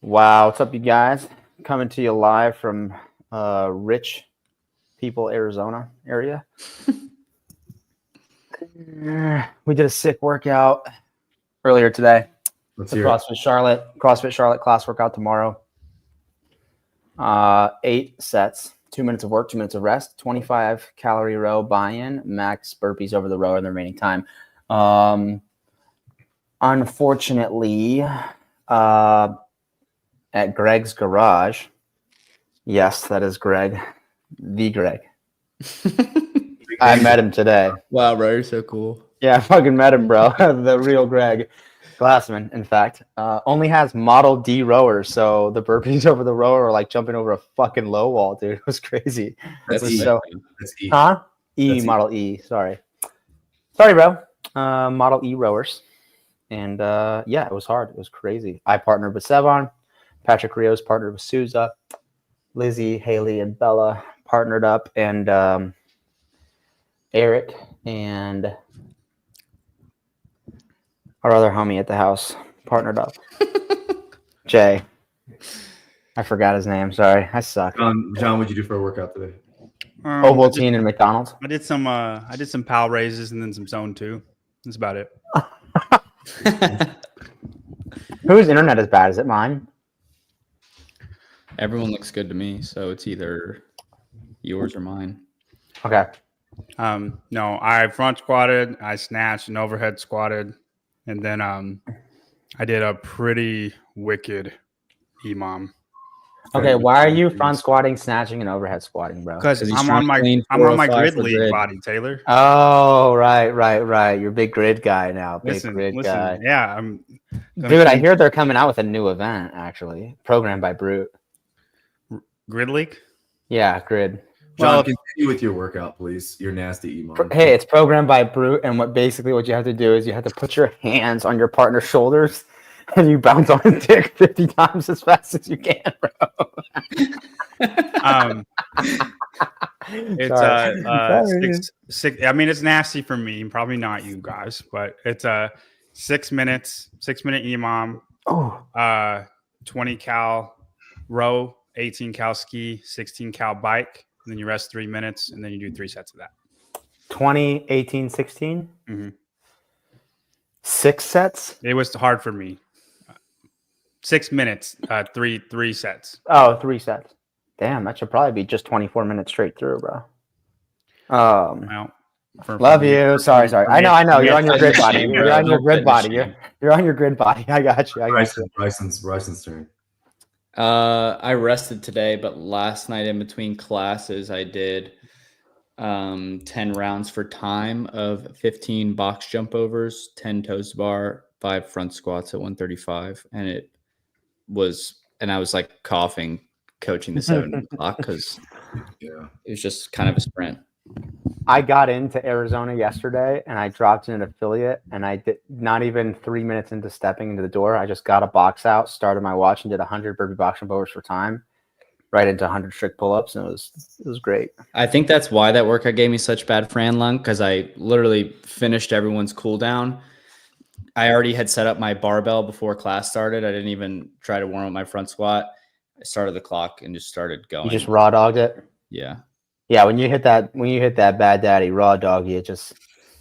Wow, what's up, you guys? Coming to you live from Rich People, Arizona area. We did a sick workout earlier today. Let's The hear it. CrossFit Charlotte class workout tomorrow. 8 sets, 2 minutes of work, 2 minutes of rest, 25 calorie row buy-in, max burpees over the row in the remaining time. Unfortunately, at Greg's garage. Yes, that is Greg. The Greg. I met him today. Wow, bro, you're so cool. Yeah, I fucking met him, bro. The real Greg. Glassman, in fact. Only has Model D rowers, so the burpees over the rower are like jumping over a fucking low wall, dude. It was crazy. That's It was E. so... That's E. Huh? That's E. Model E. Sorry, bro. Model E rowers. And yeah, it was hard. It was crazy. I partnered with Sevon. Patrick Rios partnered with Susa. Lizzie, Haley, and Bella partnered up. And Eric and our other homie at the house partnered up. Jay. I forgot his name. Sorry. I suck. John, what'd you do for a workout today? Ovaltine and McDonald's. I did some PAL raises and then some zone 2. That's about it. Whose internet is bad? Is it mine? Everyone looks good to me, so it's either yours or mine. Okay. No, I front squatted, I snatched and overhead squatted, and then I did a pretty wicked EMOM. Okay, why are you front squatting, snatching, and overhead squatting, bro? Because he's I'm trying on to my clean I'm on my 405 grid for league grid. body, Taylor. Oh, right. You're a big grid guy now. Big grid guy. Yeah, I'm Dude, I hear they're coming out with a new event, actually. Programmed by Brute. grid league. Yeah, grid. John, Well, continue with your workout, please. Your nasty emo. Hey, it's programmed by Brute, and what you have to do is you have to put your hands on your partner's shoulders and you bounce on his dick 50 times as fast as you can, bro. It's Sorry. six. I mean, it's nasty for me. Probably not you guys, but it's 6 minutes, 6-minute EMOM, Oh, 20 cal row, 18 cal ski, 16 cal bike. And then you rest 3 minutes, and then you do 3 sets of that. 20, 18, 16? Mhm. 6 sets? It was hard for me. 6 minutes, three sets. Oh, 3 sets. Damn, that should probably be just 24 minutes straight through, bro. Well, Love you. Sorry. I know. You're on your grid body. Shame, You're bro. on your Don't grid finish body. shame. You're on your grid body. I got you. Bryson's turn. I rested today, but last night in between classes, I did 10 rounds for time of 15 box jump overs, 10 toes to bar, 5 front squats at 135. And I was like coughing, coaching the 7 o'clock because Yeah. it was just kind of a sprint. I got into Arizona yesterday and I dropped in an affiliate and I did not even 3 minutes into stepping into the door. I just got a box out, started my watch and did 100 burpee box jump overs for time, right into 100 strict pull-ups. And it was great. I think that's why that workout gave me such bad Fran lung, because I literally finished everyone's cool down. I already had set up my barbell before class started. I didn't even try to warm up my front squat. I started the clock and just started going. You just raw dogged it. Yeah. Yeah, when you hit that bad daddy raw doggy, it just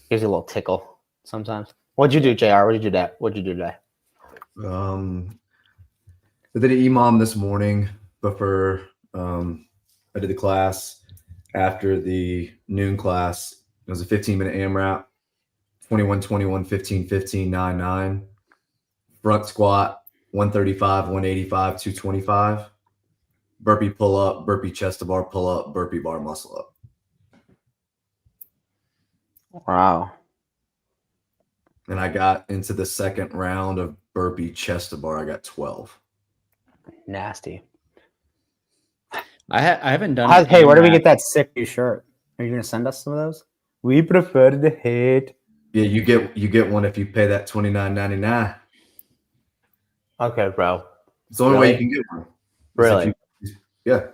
gives you a little tickle sometimes. What'd you do, JR? What'd you do today? I did an EMOM this morning before I did the class. After the noon class, it was a 15-minute AMRAP, 21, 15, 15, 9, 9. Front squat, 135, 185, 225. Burpee pull up, burpee chest to bar pull up, burpee bar muscle up. Wow. And I got into the second round of burpee chest to bar. I got 12. Nasty. I haven't done Hey, where do we get that sick new shirt? Are you gonna send us some of those? We prefer the hate. Yeah, you get one if you pay that $29.99. Okay, bro. It's the only way you can get one. Really? Yeah,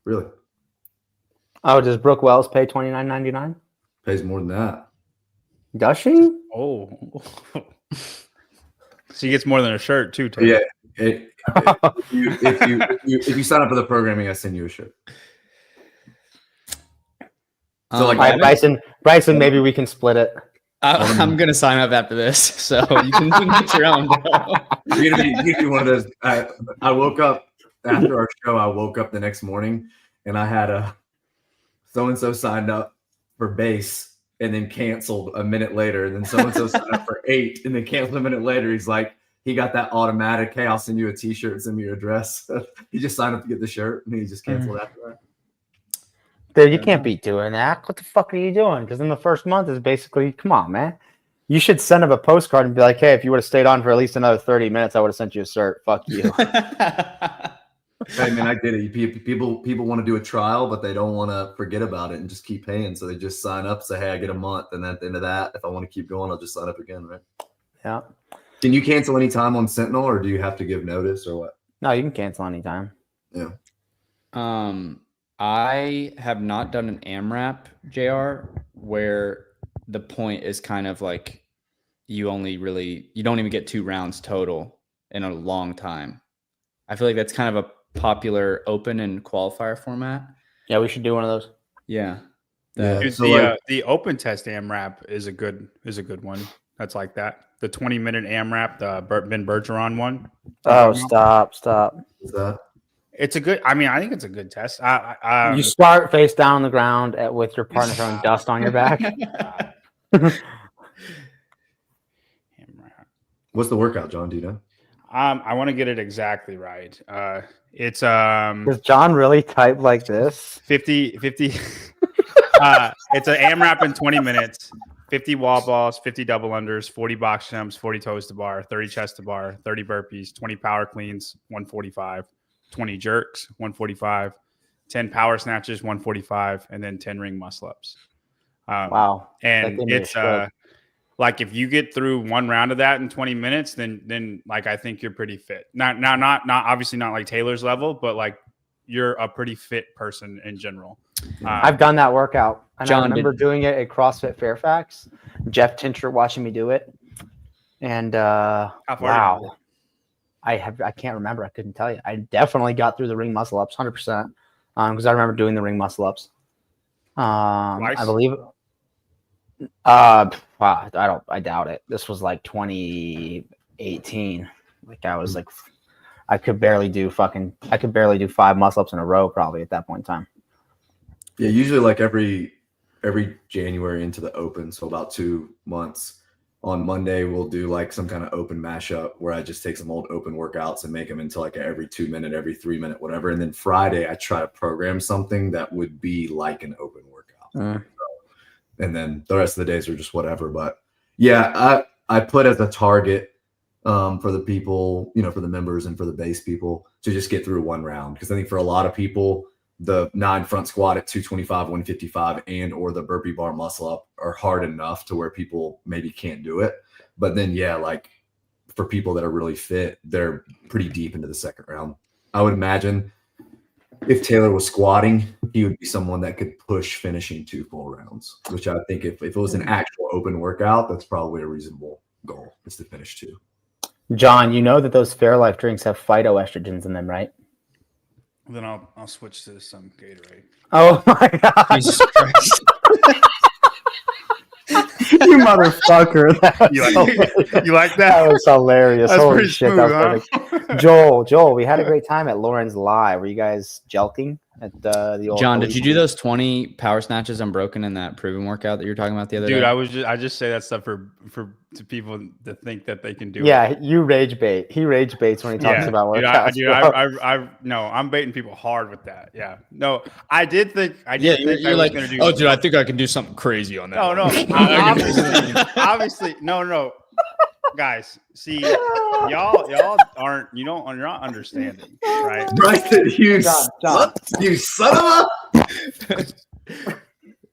really. Oh, does Brooke Wells pay $29.99? Pays more than that. Does she? Oh, she gets more than a shirt too. Yeah, If you sign up for the programming, I send you a shirt. So All right, Bryson, maybe we can split it. I'm gonna sign up after this, so you can get your own, bro. You're gonna be one of those. I woke up after our show. I woke up the next morning and I had a so and so signed up for base and then canceled a minute later. And then so and so signed up for 8 and then canceled a minute later. He's like, he got that automatic. Hey, I'll send you a T-shirt and send me your address. He just signed up to get the shirt and he just canceled after that. Dude, you can't be doing that. What the fuck are you doing? Because in the first month is basically, come on, man. You should send him a postcard and be like, hey, if you would have stayed on for at least another 30 minutes, I would have sent you a shirt. Fuck you. Hey, man, I get it. People want to do a trial, but they don't want to forget about it and just keep paying. So they just sign up, say, hey, I get a month. And at the end of that, if I want to keep going, I'll just sign up again, right? Yeah. Can you cancel any time on Sentinel or do you have to give notice or what? No, you can cancel anytime. Yeah. I have not done an AMRAP, JR, where the point is kind of like you don't even get 2 rounds total in a long time. I feel like that's kind of a popular open and qualifier format. Yeah, we should do one of those. Yeah. Dude, So the open test AMRAP is a good one. That's like that. The 20-minute AMRAP, the Ben Bergeron one. Oh, stop. Is that? It's a good. I mean, I think it's a good test. You start face down on the ground with your partner throwing dust on your back. What's the workout, John? Do you know? I want to get it exactly right. It's Does John really type like this? 50. It's an AMRAP in 20 minutes. 50 wall balls, 50 double unders, 40 box jumps, 40 toes to bar, 30 chest to bar, 30 burpees, 20 power cleans, 145. 20 jerks, 145, 10 power snatches, 145, and then 10 ring muscle ups. Wow. And it's like if you get through one round of that in 20 minutes, then like I think you're pretty fit. Not obviously not like Taylor's level, but like you're a pretty fit person in general. I've done that workout. And John I remember doing it at CrossFit Fairfax. Jeff Tincher watching me do it. And wow. I can't remember. I couldn't tell you. I definitely got through the ring muscle ups 100%. Because I remember doing the ring muscle ups. I believe. Wow, I doubt it. This was like 2018. Like I was like, I could barely do 5 muscle ups in a row probably at that point in time. Yeah, usually like every January into the open, so about 2 months. On Monday, we'll do like some kind of open mashup where I just take some old open workouts and make them into like every 2 minute, every 3 minute, whatever. And then Friday, I try to program something that would be like an open workout. So, and then the rest of the days are just whatever. But yeah, I put as a target for the people, for the members and for the base people to just get through one round. Because I think for a lot of people, the 9 front squat at 225, 155, and or the burpee bar muscle up are hard enough to where people maybe can't do it. But then, yeah, like for people that are really fit, they're pretty deep into the second round. I would imagine if Taylor was squatting, he would be someone that could push finishing 2 full rounds, which I think if it was an actual open workout, that's probably a reasonable goal, is to finish 2. John, you know that those Fairlife drinks have phytoestrogens in them, right? Then I'll switch to some Gatorade. Oh my God. Jesus Christ. You motherfucker. You like that? That was hilarious. That's Holy pretty shit. smooth, That was huh? perfect. Joel, we had a great time at Lauren's Live. Were you guys jelking at the old John, did you do those 20 power snatches unbroken in that proven workout that you were talking about the other day? Dude, I just say that stuff to people to think that they can do it. Yeah, you rage bait. He rage baits when he talks about workouts. No, I'm baiting people hard with that. Yeah. No, I did think I you're was like, gonna do. oh, dude, I think I can do something crazy on that. No, obviously, no. Guys, see, y'all aren't. You're not understanding, right? Bryson, you John. you son of a.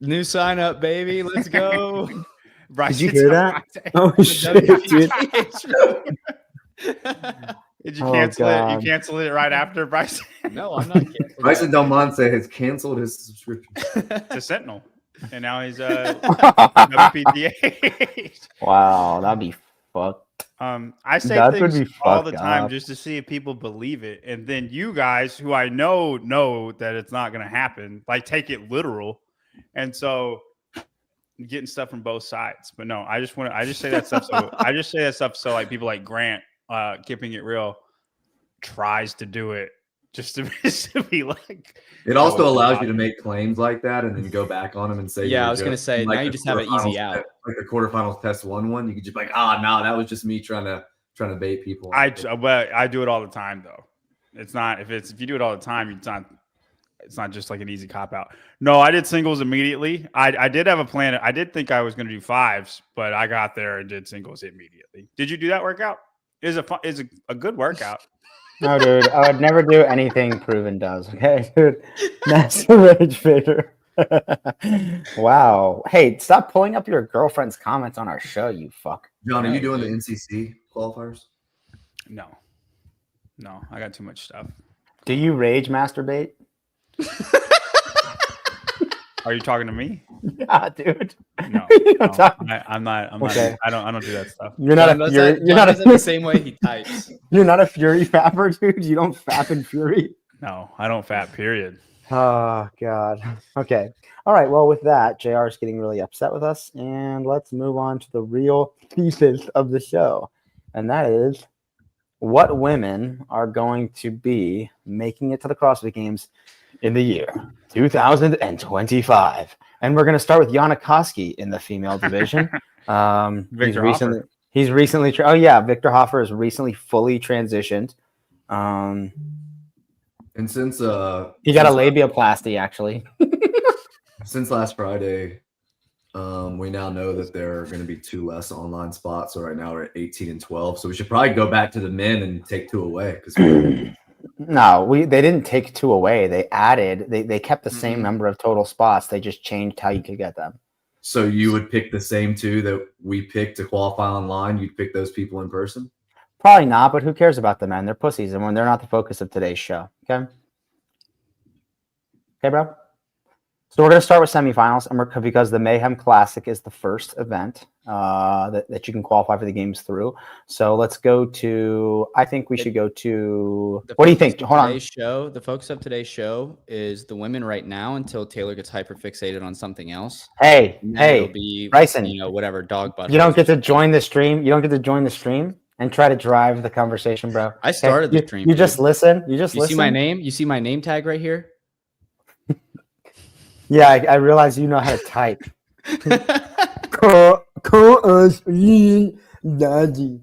New sign up, baby. Let's go. Did you hear that? Oh shit, dude. Did you cancel it? You canceled it right after Bryson? No, I'm not canceling. Bryson Delmonte has canceled his subscription to Sentinel, and now he's WPTA. Wow, that'd be fucked. I say That would things be all the fucked time up. just to see if people believe it, and then you guys, who I know that it's not going to happen, like take it literal, and so getting stuff from both sides. But no, I just say that stuff. So I just say that stuff so like people like Grant, keeping it real, tries to do it just to be like. It also allows you to make claims like that and then go back on them and say, Yeah, I was going to say, now you just have an easy out. Like the quarterfinals test one, you could just be like, no, that was just me trying to bait people. But I do it all the time though. It's not if you do it all the time, it's not just like an easy cop out. No, I did singles immediately. I did have a plan. I did think I was going to do fives, but I got there and did singles immediately. Did you do that workout? Is a good workout. No, dude, I would never do anything Proven does. Okay, dude, that's the rage fader. Wow. Hey, stop pulling up your girlfriend's comments on our show, you fuck. John, are you doing the NCC qualifiers? No, I got too much stuff. Do you rage masturbate? Are you talking to me? Yeah, dude. No, I'm not. Okay. I don't do that stuff. You're not a fury. You're not the same way he types. You're not a fury fapper, dude. You don't fap in fury. No, I don't fat. Period. Oh God. Okay. All right. Well, with that, JR is getting really upset with us, and let's move on to the real thesis of the show, and that is what women are going to be making it to the CrossFit Games in the year 2025. And we're going to start with Yana Koski in the female division. Victor Hoffer. He's recently Victor Hoffer is recently fully transitioned. And since he got a labiaplasty actually. Since last Friday, we now know that there are going to be 2 less online spots. So right now we're at 18 and 12. So we should probably go back to the men and take 2 away because no, they didn't take 2 away. They added, they kept the same number of total spots. They just changed how you could get them. So you would pick the same 2 that we picked to qualify online. You'd pick those people in person? Probably not, but who cares about the men? They're pussies, and when they're not the focus of today's show. Okay, bro. So we're going to start with semifinals, and because the Mayhem Classic is the first event that you can qualify for the games through. So let's go to. I think we should go to. What do you think? Hold on. The focus of today's show is the women right now until Taylor gets hyperfixated on something else. Hey, it'll be, Bryson. Whatever dog butt. You don't get to join the stream. You don't get to join the stream and try to drive the conversation, bro. I started the stream. You just listen. You listen. See my name. You see my name tag right here. Yeah, I realize you know how to type. Daddy.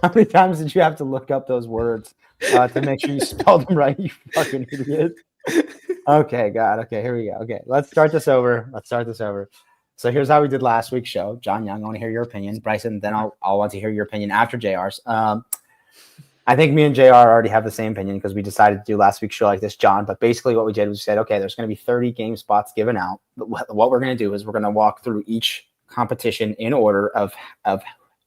How many times did you have to look up those words to make sure you spelled them right, you fucking idiot? Okay, God. Okay, here we go. Okay, let's start this over. So here's how we did last week's show. John Young, I want to hear your opinion. Bryson, then I'll want to hear your opinion after JR's. I think me and JR already have the same opinion because we decided to do last week's show like this, John. But basically what we did was we said, okay, there's going to be 30 game spots given out. What we're going to do is we're going to walk through each competition in order of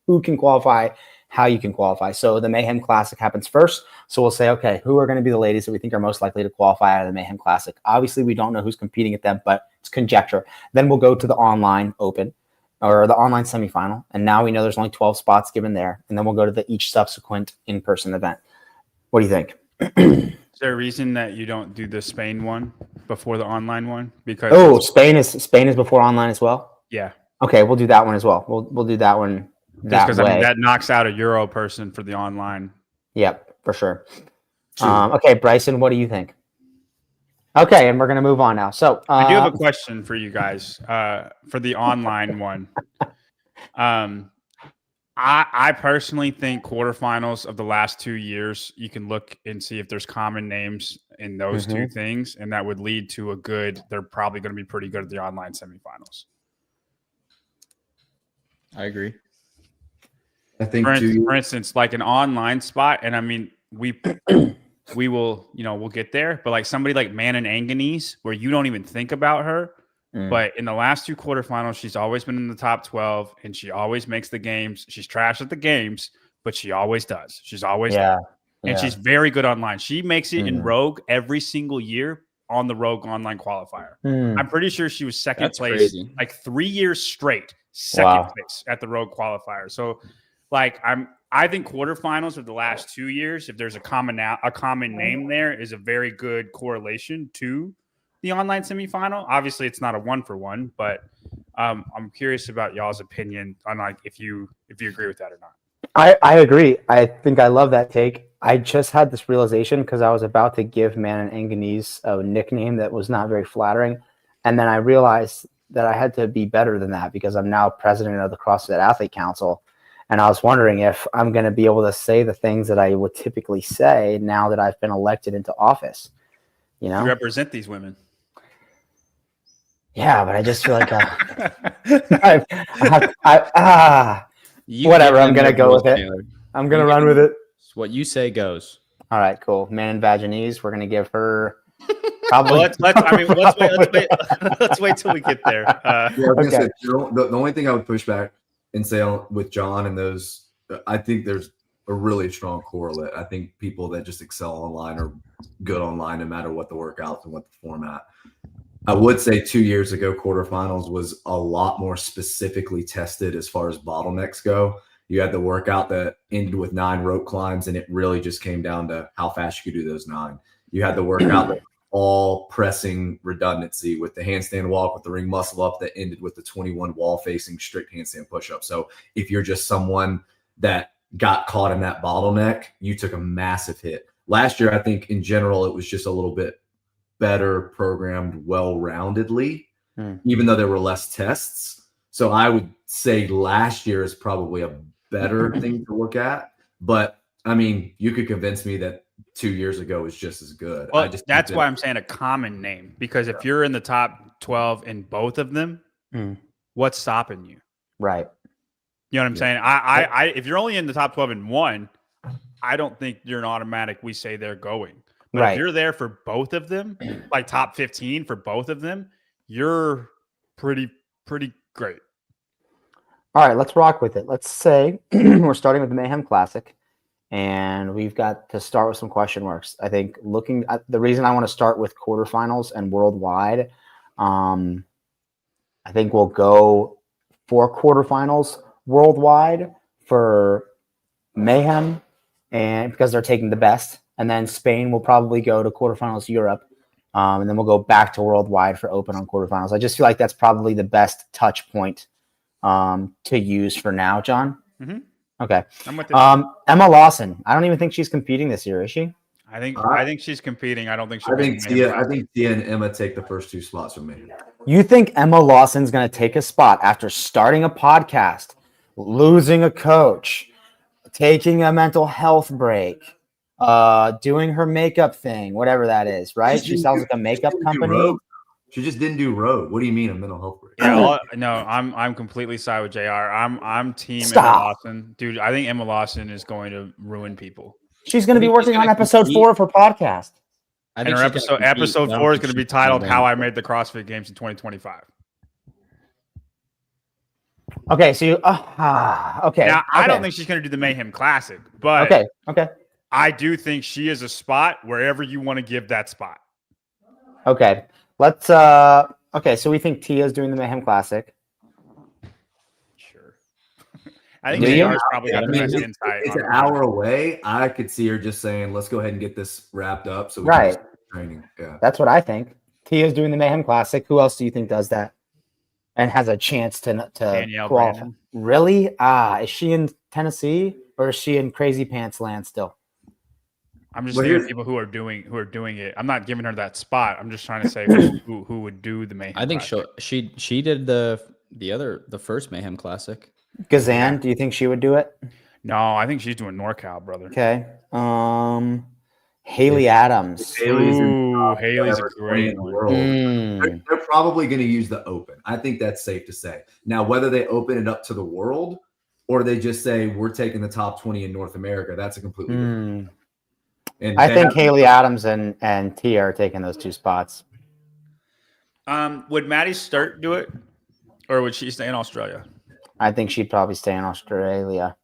who can qualify, how you can qualify. So the Mayhem Classic happens first. So we'll say, okay, who are going to be the ladies that we think are most likely to qualify out of the Mayhem Classic? Obviously, we don't know who's competing at them, but it's conjecture. Then we'll go to the online open or the online semifinal. And now we know there's only 12 spots given there. And then we'll go to each subsequent in-person event. What do you think? Is there a reason that you don't do the Spain one before the online one? Because Spain is before online as well? Yeah. Okay, we'll do that one as well. We'll do that one just because that knocks out a Euro person for the online. Yep, for sure. Okay, Bryson, what do you think? Okay, and we're going to move on now. So I do have a question for you guys for the online one. I personally think quarterfinals of the last 2 years, you can look and see if there's common names in those 2 things, and that would lead to they're probably going to be pretty good at the online semifinals. I agree. I think for instance, like an online spot, and I mean, we will, we'll get there, but like somebody like Manon Anganese, where you don't even think about her, but in the last 2 quarterfinals, she's always been in the top 12, and she always makes the games. She's trash at the games, but she always does. She's always there. And she's very good online. She makes it in Rogue every single year on the Rogue online qualifier. I'm pretty sure she was second place like 3 years straight second place at the road qualifier. So, like, I think quarterfinals of the last 2 years, if there's a common name there, is a very good correlation to the online semifinal. Obviously, it's not a 1-for-1, but I'm curious about y'all's opinion on like if you agree with that or not. I agree. I think I love that take. I just had this realization because I was about to give Manon Anganese a nickname that was not very flattering. And then I realized that I had to be better than that because I'm now president of the CrossFit Athlete Council. And I was wondering if I'm going to be able to say the things that I would typically say now that I've been elected into office. You know? You represent these women. Yeah, but I just feel like You whatever. give I'm them going to their go voice, with it. Taylor. I'm going to You run give with it. What you say goes. All right, cool. Manon Vaginese, we're going to give her probably. Well, let's wait till we get there. Yeah, I was gonna Okay. say, the only thing I would push back and say with John and those, I think there's a really strong correlate. I think people that just excel online are good online no matter what the workouts and what the format. I would say 2 years ago, quarterfinals was a lot more specifically tested as far as bottlenecks go. You had the workout that ended with 9 rope climbs, and it really just came down to how fast you could do those 9. You had the workout that all pressing redundancy with the handstand walk with the ring muscle up that ended with the 21 wall facing strict handstand push-up. So if you're just someone that got caught in that bottleneck, you took a massive hit. Last year, I think in general, it was just a little bit better programmed well-roundedly, even though there were less tests. So I would say last year is probably a better thing to look at. But I mean, you could convince me that 2 years ago was just as good. Well, that's why I'm saying a common name, because if you're in the top 12 in both of them, what's stopping you? Right. You know what I'm saying? I if you're only in the top 12 in one, I don't think you're an automatic. We say they're going. But if you're there for both of them, like top 15 for both of them, you're pretty great. All right, let's rock with it. Let's say we're starting with the Mayhem Classic, and we've got to start with some question marks. I think looking at the reason I want to start with quarterfinals and worldwide, I think we'll go for quarterfinals worldwide for Mayhem, and because they're taking the best. And then Spain will probably go to quarterfinals Europe. And then we'll go back to worldwide for open on quarterfinals. I just feel like that's probably the best touch point to use for now, John. Mm-hmm. Okay. I'm with you. Emma Lawson. I don't even think she's competing this year, is she? I think she's competing. I don't think she'll I think Tia and Emma take the first 2 spots from me. You think Emma Lawson's going to take a spot after starting a podcast, losing a coach, taking a mental health break, doing her makeup thing, whatever that is, right? She sells like a makeup company. She just didn't do road. What do you mean a mental health break? Yeah, no, I'm completely side with JR. I'm team Stop. Emma Lawson. Dude, I think Emma Lawson is going to ruin people. She's going to be working on episode 4 of her podcast. I And think her she's gonna episode compete. 4 is going to be titled win. How I Made the CrossFit Games in 2025. Okay, so okay. Now, I don't think she's going to do the Mayhem Classic, but Okay. I do think she is a spot wherever you want to give that spot. Okay. Let's okay, so we think Tia's doing the Mayhem Classic. Sure. I think Do you? JR's probably got the best insight. It's on an it. hour away. I could see her just saying, let's go ahead and get this wrapped up. So we Right. can start training. Yeah. That's what I think. Tia's doing the Mayhem Classic. Who else do you think does that and has a chance to Danielle qualify? Brandon. Really? Is she in Tennessee or is she in Crazy Pants Land still? I'm just Well, thinking of here's- people who are doing it. I'm not giving her that spot. I'm just trying to say who would do the Mayhem. I think Classic. she did the first Mayhem Classic. Gazan, do you think she would do it? No, I think she's doing NorCal, brother. Okay. Haley Adams. Haley's in Ooh, Haley's a ever 20 great in the one. world. Mm. They're probably going to use the open. I think that's safe to say. Now, whether they open it up to the world or they just say we're taking the top 20 in North America, that's a completely different. And I they think have- Haley Adams and Tia are taking those 2 spots. Would Maddie Sturt do it, or would she stay in Australia? I think she'd probably stay in Australia.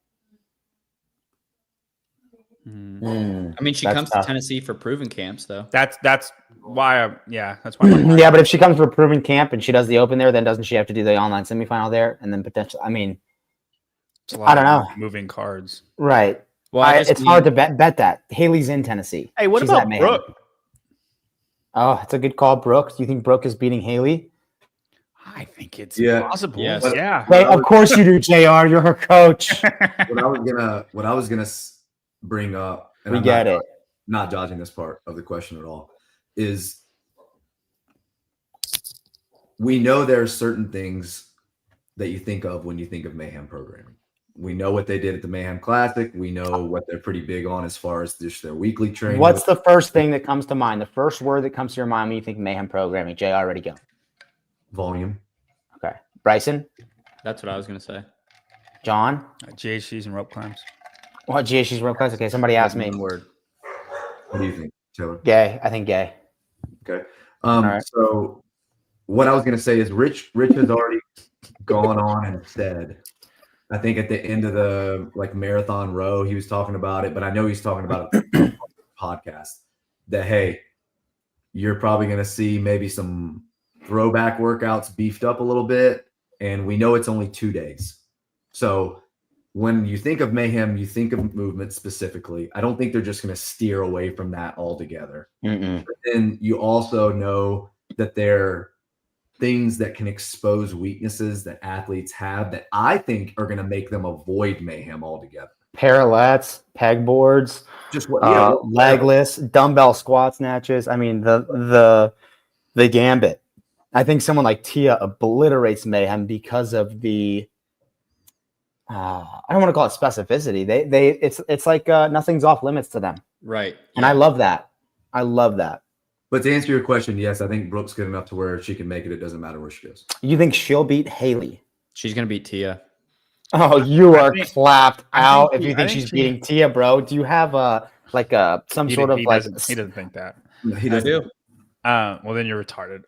I mean, she That's comes tough. to Tennessee for proven camps, though. That's why. That's why. Yeah, but if she comes for proven camp and she does the Open there, then doesn't she have to do the online semifinal there and then potentially? I mean, It's a lot I don't of know. moving cards. Right. Well, It's hard to bet that Haley's in Tennessee. Hey, what She's about at Mayhem. Brooke? Oh, it's a good call, Brooke. Do you think Brooke is beating Haley? I think it's Yeah. possible. Yes. Yeah. Hey, of course you do, JR. You're her coach. What I was gonna bring up, and We I'm get it. not dodging this part of the question at all, is we know there are certain things that you think of when you think of Mayhem programming. We know what they did at the Mayhem Classic. We know what they're pretty big on as far as just their weekly training. What's the first thing that comes to mind? The first word that comes to your mind when you think Mayhem programming? JR, already go. volume? Okay. Bryson? That's what I was going to say. John? GHCs and rope climbs. What GHC's real class? Okay, somebody asked me. One word. What do you think, Taylor? Gay. I think gay. Okay. right. So what I was going to say is Rich has already gone on and said, I think at the end of the marathon row, he was talking about it, but I know he's talking about it on the podcast that, hey, you're probably going to see maybe some throwback workouts beefed up a little bit. And we know it's only 2 days. So when you think of Mayhem, you think of movement specifically. I don't think they're just going to steer away from that altogether. Mm-mm. But then you also know that they're things that can expose weaknesses that athletes have that I think are going to make them avoid Mayhem altogether. Parallettes, pegboards, Just legless, dumbbell squat snatches. I mean, the gambit. I think someone like Tia obliterates Mayhem because of the I don't want to call it specificity. It's like nothing's off limits to them. Right. And I love that. I love that. But to answer your question, yes, I think Brooke's good enough to where she can make it. It doesn't matter where she goes. You think she'll beat Haley? She's going to beat Tia. Oh, you are clapped out if you I think she's beating Tia, bro. Do you have some sort of he like? doesn't think that. No, he I doesn't. do. Well, then you're retarded.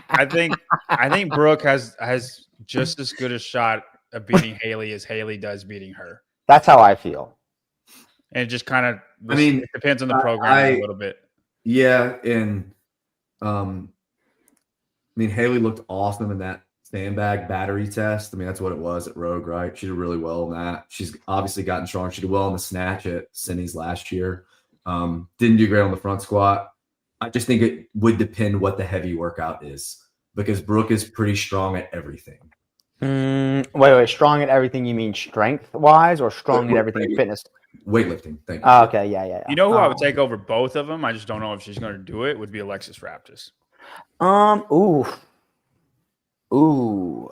I think Brooke has just as good a shot of beating Haley as Haley does beating her. That's how I feel. And it just kind of, it depends on the program a little bit. Yeah, and Haley looked awesome in that sandbag battery test. That's what it was at Rogue, right? She did really well in that. She's obviously gotten strong. She did well in the snatch at Cindy's last year. Didn't do great on the front squat. I just think it would depend what the heavy workout is because Brooke is pretty strong at everything. Wait. Strong at everything, you mean strength-wise or strong at everything fitness? Weightlifting. Thank you. Oh, okay, yeah. You know who I would take over both of them? I just don't know if she's going to do it. Would be Alexis Raptis. Ooh.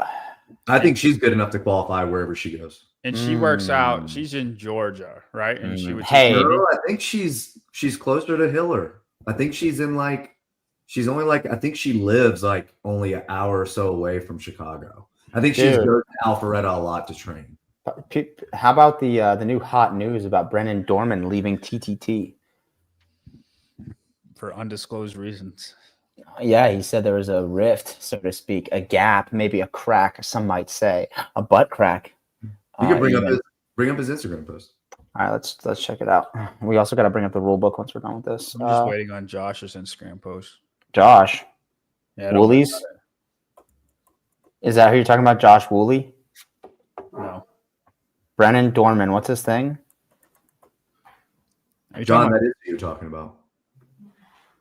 I think she's good enough to qualify wherever she goes. And she works out. She's in Georgia, right? And she would. No, I think she's closer to Hiller. I think she's in she's only I think she lives only an hour or so away from Chicago. I think she's goes to Alpharetta a lot to train. How about the new hot news about Brennen Dorman leaving TTT? For undisclosed reasons. Yeah, he said there was a rift, so to speak, a gap, maybe a crack, some might say, a butt crack. You can bring up his Instagram post. All right, let's check it out. We also got to bring up the rule book once we're done with this. I'm just waiting on Josh's Instagram post. Josh. Yeah, Woolies? Is that who you're talking about, Josh Woolley? No. Brennen Dorman, what's his thing? John, that is who you're talking about.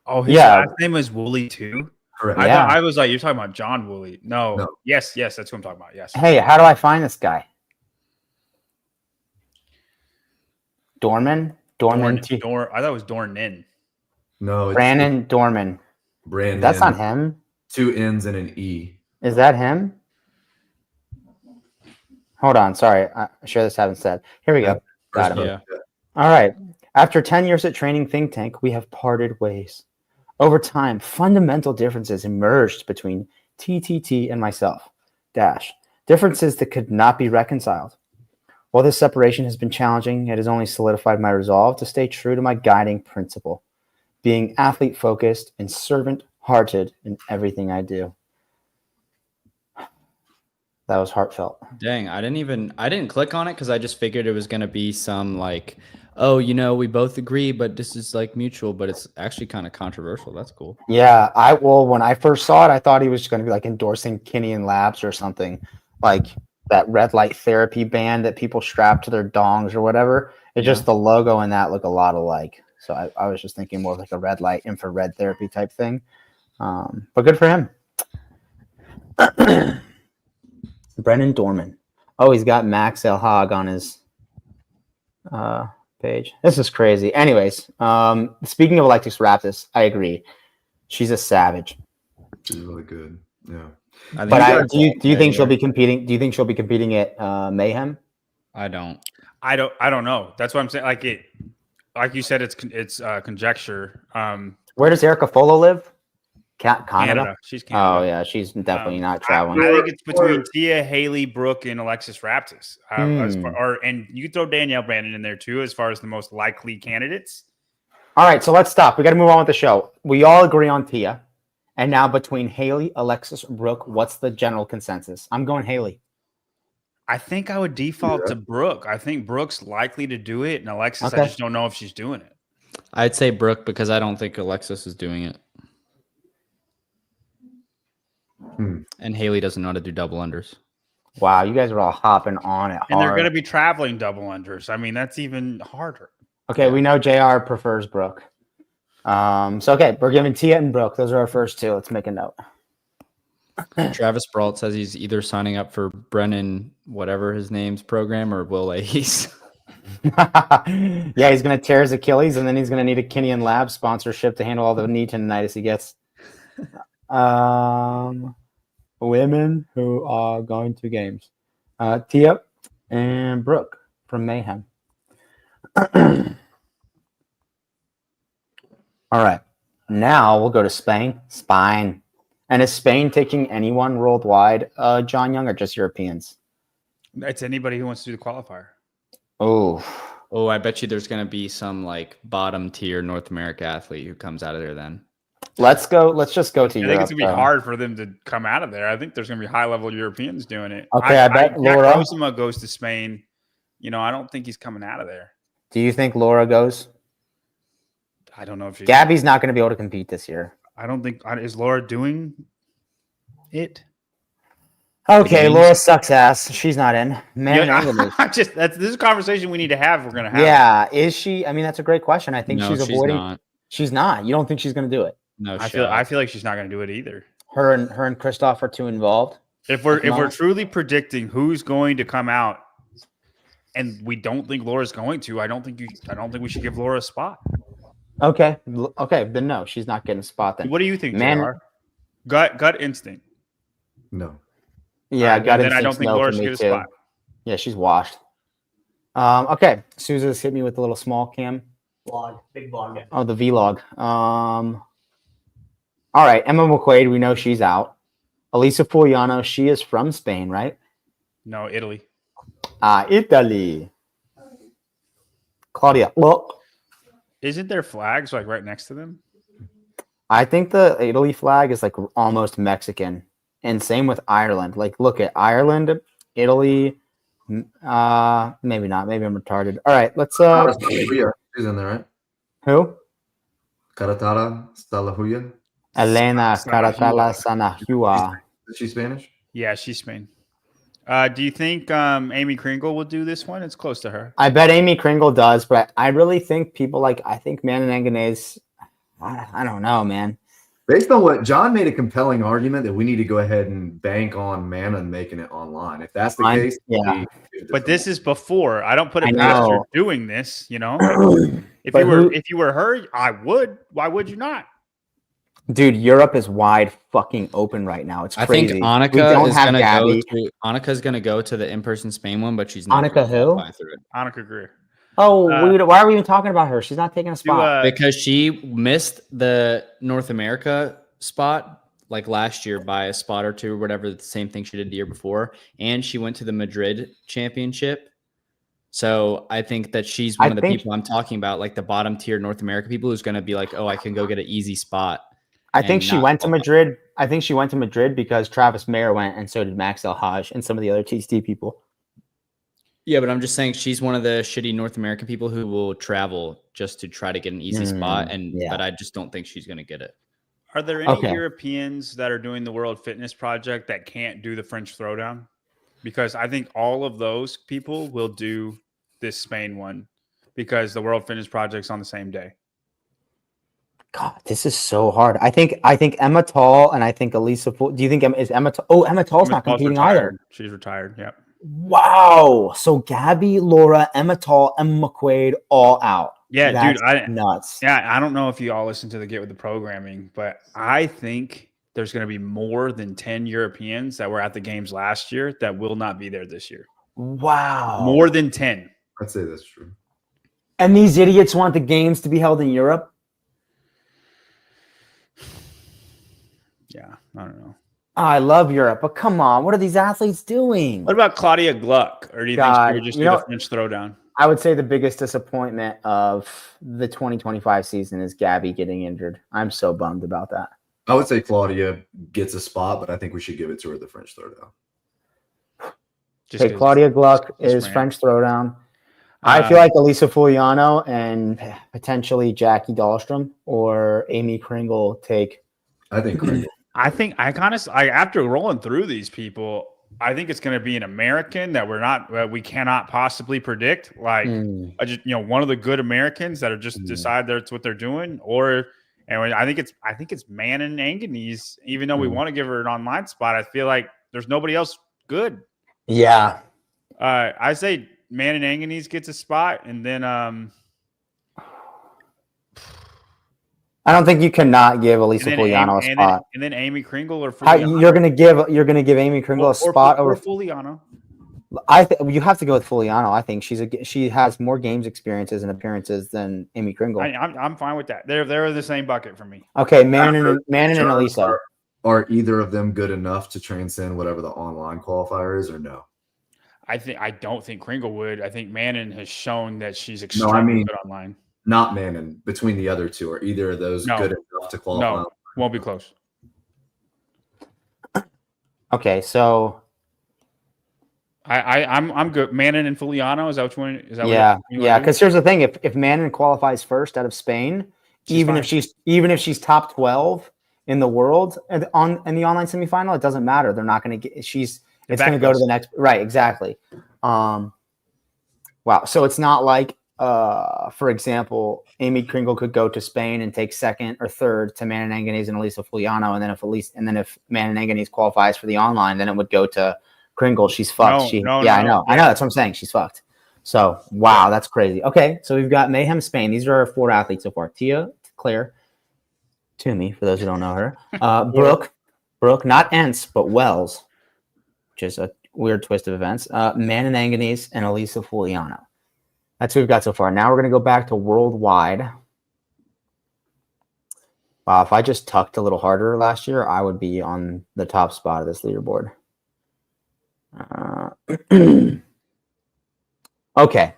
Oh, his last name is Woolley too? Correct. I was like, you're talking about John Woolley. No. Yes, that's who I'm talking about. Yes. Hey, how do I find this guy? Dorman? Dorman. I thought it was Dornan. No, it's Brennen Dorman. Brandon. That's not him. 2 N's and an E. Is that him? Hold on. Sorry. I'm sure this haven't said. Here we go. Got him. Yeah. All right. After 10 years at Training Think Tank, we have parted ways. Over time, fundamental differences emerged between TTT and myself. Differences that could not be reconciled. While this separation has been challenging, it has only solidified my resolve to stay true to my guiding principle, being athlete-focused and servant-hearted in everything I do. That was heartfelt. Dang, I didn't click on it because I just figured it was gonna be some like, oh, we both agree, but this is like mutual, but it's actually kind of controversial. That's cool. Yeah, when I first saw it, I thought he was just going to be like endorsing Kinnean Labs or something, like that red light therapy band that people strap to their dongs or whatever. It's just the logo and that look a lot alike. So I was just thinking more of like a red light infrared therapy type thing. But good for him. Brennen Dorman. Oh, he's got Max El Hag on his page. This is crazy. Anyways, speaking of Alexis Raptis, I agree. She's a savage. She's really good. Yeah. But do you think she'll be competing? Do you think she'll be competing at Mayhem? I don't. I don't know. That's what I'm saying. Like you said, it's conjecture. Where does Erica Folo live? Canada. She's Canada. Oh yeah, she's definitely not traveling. I think it's between Tia, Haley, Brooke, and Alexis Raptis. And you can throw Danielle Brandon in there too, as far as the most likely candidates. All right, so let's stop. We got to move on with the show. We all agree on Tia, and now between Haley, Alexis, Brooke, what's the general consensus? I'm going Haley. I think I would default to Brooke. I think Brooke's likely to do it, and Alexis, I just don't know if she's doing it. I'd say Brooke because I don't think Alexis is doing it. And Haley doesn't know how to do double unders. Wow, you guys are all hopping on it hard. And they're going to be traveling double unders. I mean, that's even harder. Okay, we know JR prefers Brooke. So we're giving Tia and Brooke. Those are our first two. Let's make a note. Travis Brault says he's either signing up for Brennan, whatever his name's program, or Will Ace. Yeah, he's going to tear his Achilles, and then he's going to need a Kinnean Lab sponsorship to handle all the knee tendonitis he gets. Women who are going to games. Tia and Brooke from Mayhem. All right. Now we'll go to Spain. And is Spain taking anyone worldwide, John Young, or just Europeans? It's anybody who wants to do the qualifier. Oh, I bet you there's going to be some like bottom tier North America athlete who comes out of there then. Let's just go to Europe. I think it's going to be hard for them to come out of there. I think there's going to be high-level Europeans doing it. Okay, I bet Laura Osama goes to Spain. I don't think he's coming out of there. Do you think Laura goes? I don't know if Gabby's not going to be able to compete this year. I don't think – is Laura doing it? Okay, Laura sucks ass. She's not in. This is a conversation we need to have. We're going to have. Yeah, is she? I mean, that's a great question. I think she's avoiding. Not. She's not. You don't think she's going to do it? No, I feel like she's not going to do it either. Her and Christoph are too involved. If we're truly predicting who's going to come out, and we don't think Laura's going to, I don't think we should give Laura a spot. Okay, then no, she's not getting a spot then. What do you think, man? JR? Gut instinct. No. Yeah, gut instinct. Then I don't think Laura should get a spot. Yeah, she's washed. Okay, Susa's hit me with a little small cam. Big vlog. Oh, the vlog. All right, Emma McQuaid, we know she's out. Elisa Pugliano, she is from Spain, right? No, Italy. Italy. Claudia, look. Isn't their flags like right next to them? I think the Italy flag is like almost Mexican, and same with Ireland. Like, look at Ireland, Italy. Maybe not. Maybe I'm retarded. All right, let's. She's in there, right? Who? Caratala Salahuya. Elena Caratala Sanahua. Is she Spanish? Yeah, she's Spain. Do you think Amy Kringle will do this one? It's close to her. I bet Amy Kringle does, but I really think people I think Manon Enganez, I don't know, man. Based on what John made a compelling argument that we need to go ahead and bank on Manon making it online. If that's the case, yeah. But this is before. I don't put it past her doing this, If you were her, I would. Why would you not? Dude, Europe is wide fucking open right now. It's crazy. I think Annika is gonna go to the in-person Spain one, but she's not. Annika who? Annika Greer. Oh, why are we even talking about her? She's not taking a spot. Because she missed the North America spot like last year by a spot or two or whatever, the same thing she did the year before. And she went to the Madrid championship. So I think that she's one of the people I'm talking about, like the bottom tier North America people who's going to be like, oh, I can go get an easy spot. I think and she not went to qualify. Madrid. I think she went to Madrid because Travis Mayer went, and so did Max El Haj and some of the other TT people. Yeah, but I'm just saying she's one of the shitty North American people who will travel just to try to get an easy spot, but I just don't think she's going to get it. Are there any Okay. Europeans that are doing the World Fitness Project that can't do the French Throwdown? Because I think all of those people will do this Spain one because the World Fitness Project's on the same day. God, this is so hard. I think Emma Tall and I think Elisa. Do you think is Emma? Emma Tall's not competing retired. either. She's retired. Yep. Wow. So Gabby, Laura, Emma Tall, Emma McQuaid, all out. Yeah, That's dude. nuts. Yeah, I don't know if you all listen to the Get With the Programming, but I think there's going to be more than 10 Europeans that were at the games last year that will not be there this year. Wow. More than 10. I'd say that's true. And these idiots want the games to be held in Europe? Yeah, I don't know. Oh, I love Europe, but come on. What are these athletes doing? What about Claudia Gluck? Or do you think she would just do the French Throwdown? I would say the biggest disappointment of the 2025 season is Gabby getting injured. I'm so bummed about that. I would say gets a spot, but I think we should give it to her the French Throwdown. Okay, Claudia Gluck is French Throwdown. I feel like Elisa Fuliano and potentially Jackie Dahlstrom or Amy Kringle take. I think Kringle. After rolling through these people, I think it's going to be an American that we cannot possibly predict. Like one of the good Americans that are just decide that's what they're doing, and I think it's Manon Anganese. Even though we want to give her an online spot, I feel like there's nobody else good. Yeah. I say Manon Anganese gets a spot, and then I don't think you cannot give Elisa Fuliano a spot. And then Amy Kringle or Fuliano. You're gonna give Amy Kringle a spot over Fuliano. I think you have to go with Fuliano. I think she has more games experiences and appearances than Amy Kringle. I'm fine with that. They're in the same bucket for me. Okay, Manon and Elisa. Are either of them good enough to transcend whatever the online qualifier is, or no? I don't think Kringle would. I think Manon has shown that she's extremely good online. Not Manon. Between the other two, are either of those good enough to qualify? No, won't be close. Okay, so I'm good. Manon and Fuliano, is that which one? Is that yeah? Because here's the thing: if Manon qualifies first out of Spain, even if she's top 12 in the world in the online semifinal, it doesn't matter. They're not going to get. It's going to go to the next. Right, exactly. Wow. So it's not like, for example, Amy Kringle could go to Spain and take second or third to Manon Anganese and Elisa Fuliano, and then if Manon Anganese qualifies for the online, then it would go to Kringle. She's fucked. I know. That's what I'm saying. She's fucked. So wow, that's crazy. Okay, so we've got Mayhem Spain. These are our 4 athletes so far: Tia, Claire, Toomey, for those who don't know her, Brooke, not Entz, but Wells, which is a weird twist of events. Manon Anganese and Elisa Fuliano. That's who we've got so far. Now we're going to go back to worldwide. Wow, if I just tucked a little harder last year, I would be on the top spot of this leaderboard. Okay.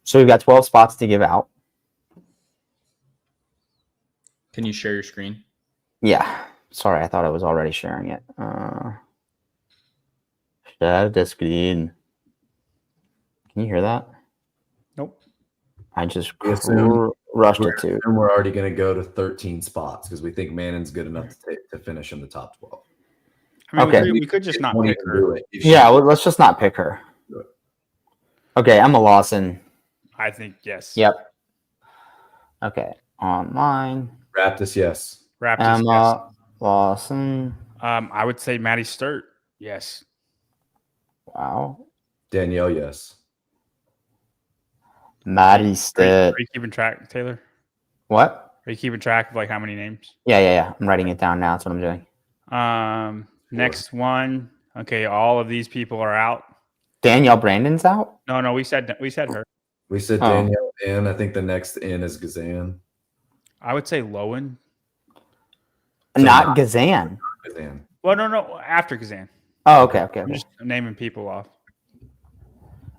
So we've got 12 spots to give out. Can you share your screen? Yeah. Sorry, I thought I was already sharing it. Share the screen. Can you hear that? Nope. I just rushed it too. And we're already going to go to 13 spots because we think Manon's good enough to finish in the top 12. I mean, we could just not pick her. Yeah, let's just not pick her. Okay, Emma Lawson. I think yes. Yep. Okay, online. Raptus, yes. Raptus, Emma Lawson. I would say Maddie Sturt. Yes. Wow. Danielle, yes. Maddie Sturt. Are you keeping track, Taylor? What? Are you keeping track of like how many names? Yeah. I'm writing it down now. That's what I'm doing. Next one. Okay, all of these people are out. Danielle Brandon's out? No, we said her. We said Danielle and I think the next in is Gazan. I would say Lowen. Not Gazan. Gazan. Well, no, after Gazan. Oh, okay. I'm just naming people off.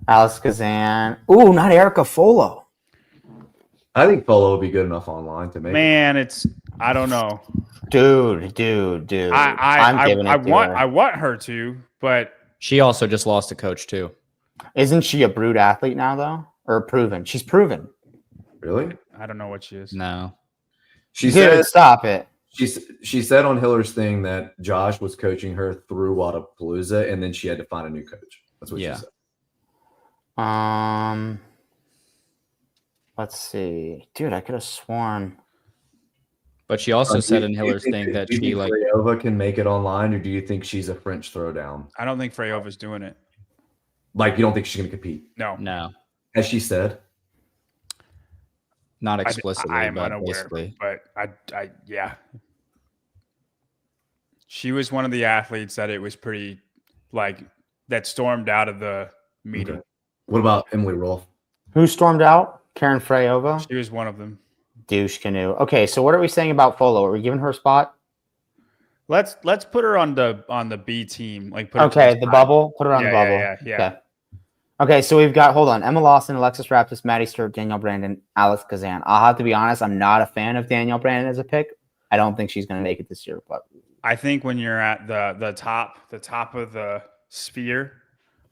Alice Gazan. Ooh, not Erica Folo. I think Polo will be good enough online to make it. Man, I don't know. Dude. I'm giving it to her. I want her to, but She also just lost a coach too. Isn't she a brute athlete now, though? Or proven? She's proven. Really? I don't know what she is. No. She Dude, said stop it. she said on Hiller's thing that Josh was coaching her through Wadapalooza, and then she had to find a new coach. That's what she said. Let's see. Dude, I could have sworn. But she also said in Do you Hiller's think thing that do you she think Freyova can make it online, or do you think she's a French throwdown? I don't think Freyova's doing it. Like, you don't think she's going to compete? No, As she said? not explicitly, I am but unaware, basically. but yeah. She was one of the athletes that it was pretty that stormed out of the meeting. Okay. What about Emily Rolfe? Who stormed out? Karen Freyova? She was one of them. Douche canoe. Okay, so what are we saying about Folo? Are we giving her a spot? Let's put her on the B team. Put her Okay, to the side. bubble. Put her on the bubble. Yeah. Okay, so we've got, hold on, Emma Lawson, Alexis Raptis, Maddie Sturt, Danielle Brandon, Alex Kazan. I'll have to be honest, I'm not a fan of Danielle Brandon as a pick. I don't think she's going to make it this year, but I think when you're at the top of the sphere,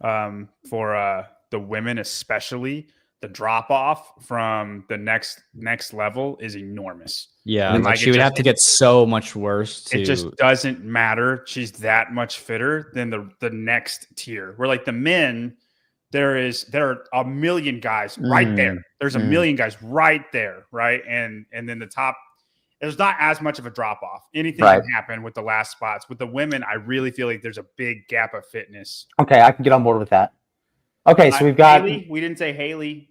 for the women especially, the drop off from the next level is enormous. Yeah, And like she would have to get so much worse. It just doesn't matter. She's that much fitter than the next tier. Where like the men, there are a million guys right there. There's a million guys right there, right? And then the top, there's not as much of a drop off. Anything can happen with the last spots. With the women, I really feel like there's a big gap of fitness. okay, I can get on board with that. Okay, so we've got Haley. We didn't say Haley.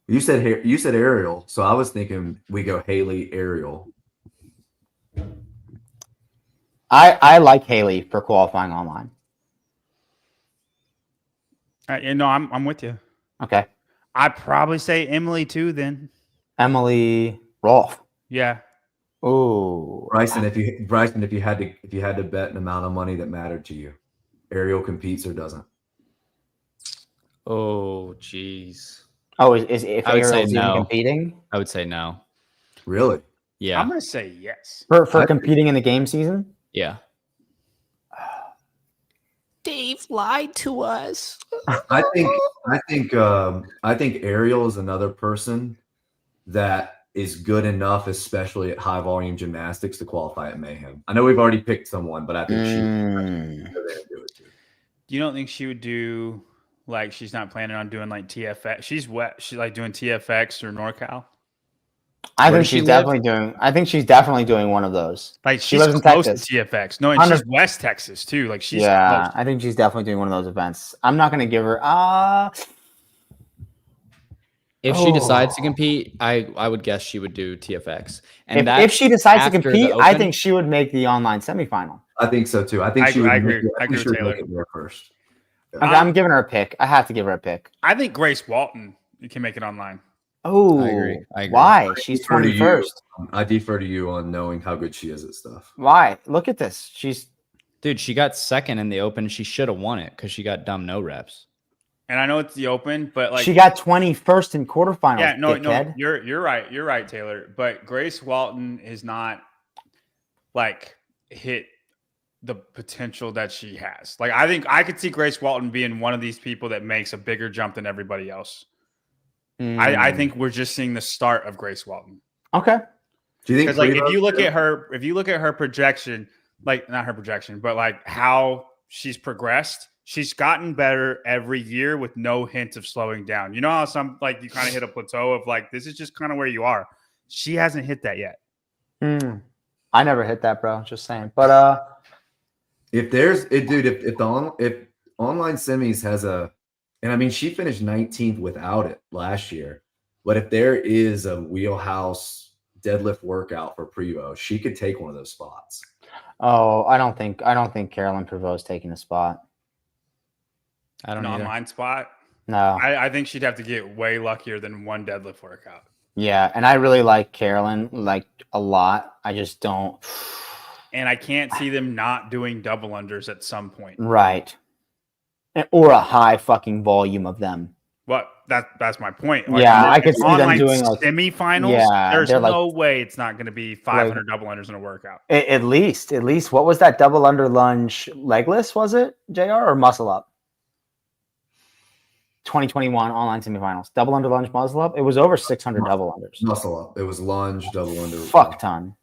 You said Ariel, so I was thinking we go Haley, Ariel. I like Haley for qualifying online. I'm with you. Okay. I'd probably say Emily too then. Emily Rolfe. Yeah. Oh, Bryson, if you had to bet an amount of money that mattered to you, Ariel competes or doesn't? Oh, geez. Oh, is if I would say Ariel's even no. competing I would say no. Really? Yeah. I'm gonna say yes. for competing in the game season? Yeah. Dave lied to us. I think Ariel is another person that is good enough, especially at high volume gymnastics, to qualify at Mayhem. I know we've already picked someone, but I think she would do it too. You don't think she would do like she's not planning on doing like TFX? She's like doing TFX or NorCal. I Where think does she she's live? definitely doing one of those. Like She she's lives in close Texas. to TFX. No, and she's West Texas too. Like she's Yeah, close. I think she's definitely doing one of those events. I'm not going to give her. If she decides to compete, I would guess she would do TFX. And If she decides to after the compete, I Open? think she would make the online semifinal. I think so too. I think she would. I agree. I I agree think she with would make Taylor. it there first. Okay, I'm giving her a pick. I have to give her a pick. I think Grace Walton can make it online. Oh, I agree. Why? She's defer to you. 21st. I defer to you on knowing how good she is at stuff. Why? Look at this. Dude, she got second in the Open. She should have won it because she got dumb no reps. And I know it's the Open, but like she got 21st in quarterfinals. yeah, no, dickhead. you're right, Taylor. But Grace Walton has not like hit the potential that she has. Like I think I could see Grace Walton being one of these people that makes a bigger jump than everybody else. I think we're just seeing the start of Grace Walton. Okay. Do you think? Because like if you look at her projection, like not her projection, but like how she's progressed, she's gotten better every year with no hint of slowing down. You know how some like you kind of hit a plateau of like this is just kind of where you are. She hasn't hit that yet. I never hit that, bro. Just saying. But if online semis has and I mean she finished 19th without it last year, but if there is a wheelhouse deadlift workout for Prevo, she could take one of those spots. oh, I don't think Carolyn Prevost taking a spot. I don't An know. online spot. No. I think she'd have to get way luckier than one deadlift workout. Yeah, and I really like Carolyn like a lot. I just don't. And I can't see them not doing double unders at some point. Right. Or a high fucking volume of them. But that's my point. Yeah, I if could it's see them online doing, like- semifinals. Yeah, There's they're no way it's not going to be 500 like- double unders in a workout. At least, what was that double under lunge legless? Was it JR or muscle up? 2021 online semifinals, double under lunge muscle up. It was over 600 double unders. Muscle up. It was lunge, double under. Fuck ton.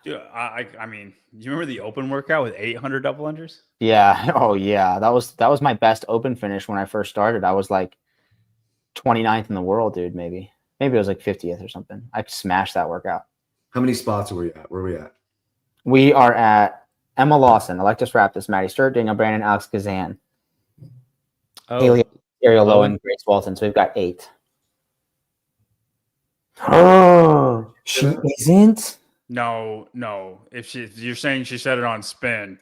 Dude, I mean, do you remember the open workout with 800 double unders? Yeah. Oh yeah. That was my best open finish when I first started. I was like 29th in the world, dude. Maybe it was like 50th or something. I smashed that workout. How many spots were we at? Where are we at? We are at Emma Lawson, Alexis Raptis, Maddie Sturt, Daniel Brandon, Alex Kazan, Haley, Ariel Lowen, Grace Walton. So we've got 8. Oh, she isn't? No. If you're saying she said it on spin,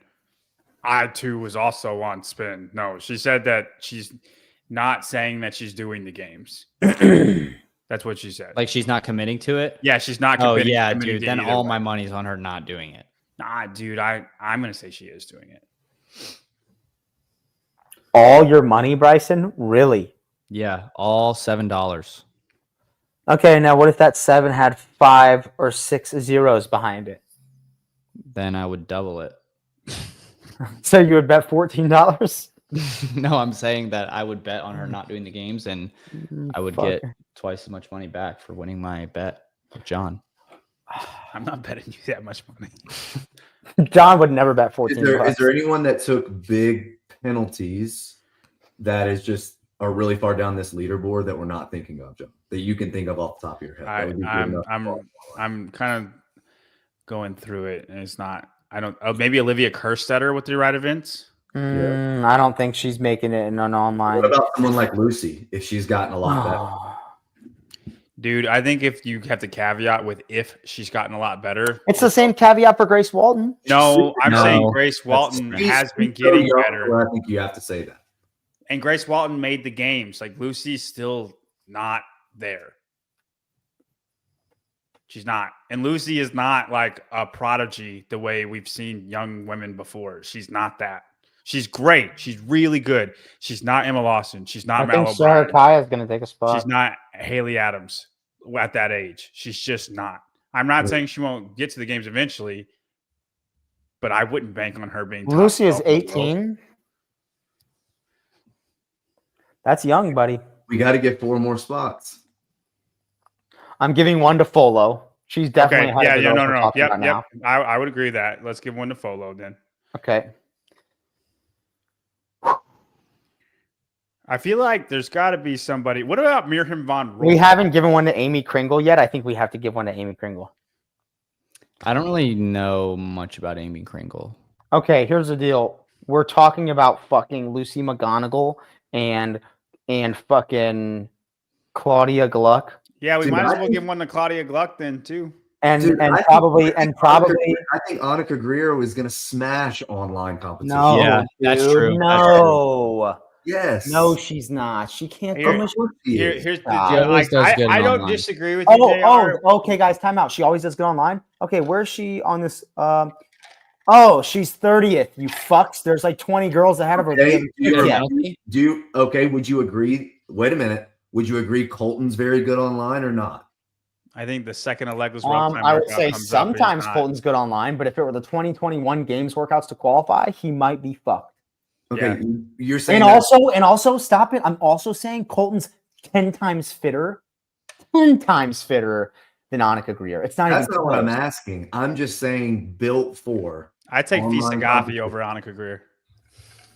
I too was also on spin. No, she said that she's not saying that she's doing the games. That's what she said. Like she's not committing to it. Yeah, she's not. Oh committing yeah, to dude. Then either all way. my money's on her not doing it. Nah, dude. I'm gonna say she is doing it. All your money, Bryson? Really? Yeah, all $7. Okay, now what if that 7 had 5 or 6 zeros behind it? Then I would double it. So you would bet $14? No, I'm saying that I would bet on her not doing the games, and I would get twice as much money back for winning my bet with John. I'm not betting you that much money. John would never bet 14. Is there anyone that took big penalties that is just are really far down this leaderboard that we're not thinking of, John? That you can think of off the top of your head? That would be good enough. I'm kind of going through it, and it's not. I don't. Oh, maybe Olivia Kerstetter with the right events. I don't think she's making it in an online. What about someone like Lucy if she's gotten a lot better? Dude, I think if you have the caveat with if she's gotten a lot better. It's the same caveat for Grace Walton. No, I'm saying Grace Walton has been getting better. I think you have to say that. And Grace Walton made the games. Like Lucy's still not there. She's not. And Lucy is not like a prodigy the way we've seen young women before. She's not that. She's great. She's really good. She's not Emma Lawson. She's not Mal think Sarah O'Brien. Kaya is going to take a spot. She's not Haley Adams at that age. She's just not. I'm not saying she won't get to the games eventually, but I wouldn't bank on her being top Lucy is 12 as well. 18. That's young, buddy. We got to get 4 more spots. I'm giving 1 to Folo. She's definitely Okay. ahead of the girls we're No. talking about Yep. now. I would agree with that. Let's give 1 to Folo then. Okay. I feel like there's got to be somebody. What about Mirjam von Roel? We haven't given 1 to Amy Kringle yet. I think we have to give 1 to Amy Kringle. I don't really know much about Amy Kringle. Okay, here's the deal. We're talking about fucking Lucy McGonigal and fucking Claudia Gluck. Yeah, we Dude, might as I well think- give 1 to Claudia Gluck then too. And Dude, and I think- probably I and think Annika Greer was going to smash online competition. no, Yeah, that's dude, true. No, Yes. no, she's not. She can't Here- do much. Here's the She deal. always does good I don't online. disagree with you, JR. Okay, guys, time out. She always does good online. Okay, where's she on this? She's 30th. You fucks. There's like 20 girls ahead of her. Okay, Yeah. would you agree? Wait a minute. Would you agree Colton's very good online or not? I think the second Alexis Rock time I would workout say comes up, he's sometimes not. Colton's good online, but if it were the 2021 games workouts to qualify, he might be fucked. Okay, you're saying And that- also, stop it. I'm also saying Colton's 10 times fitter than Annika Greer. It's not that's even not what I'm close. asking. I'm just saying built for. I take Online Fisa Gaffi competition. over Annika Greer.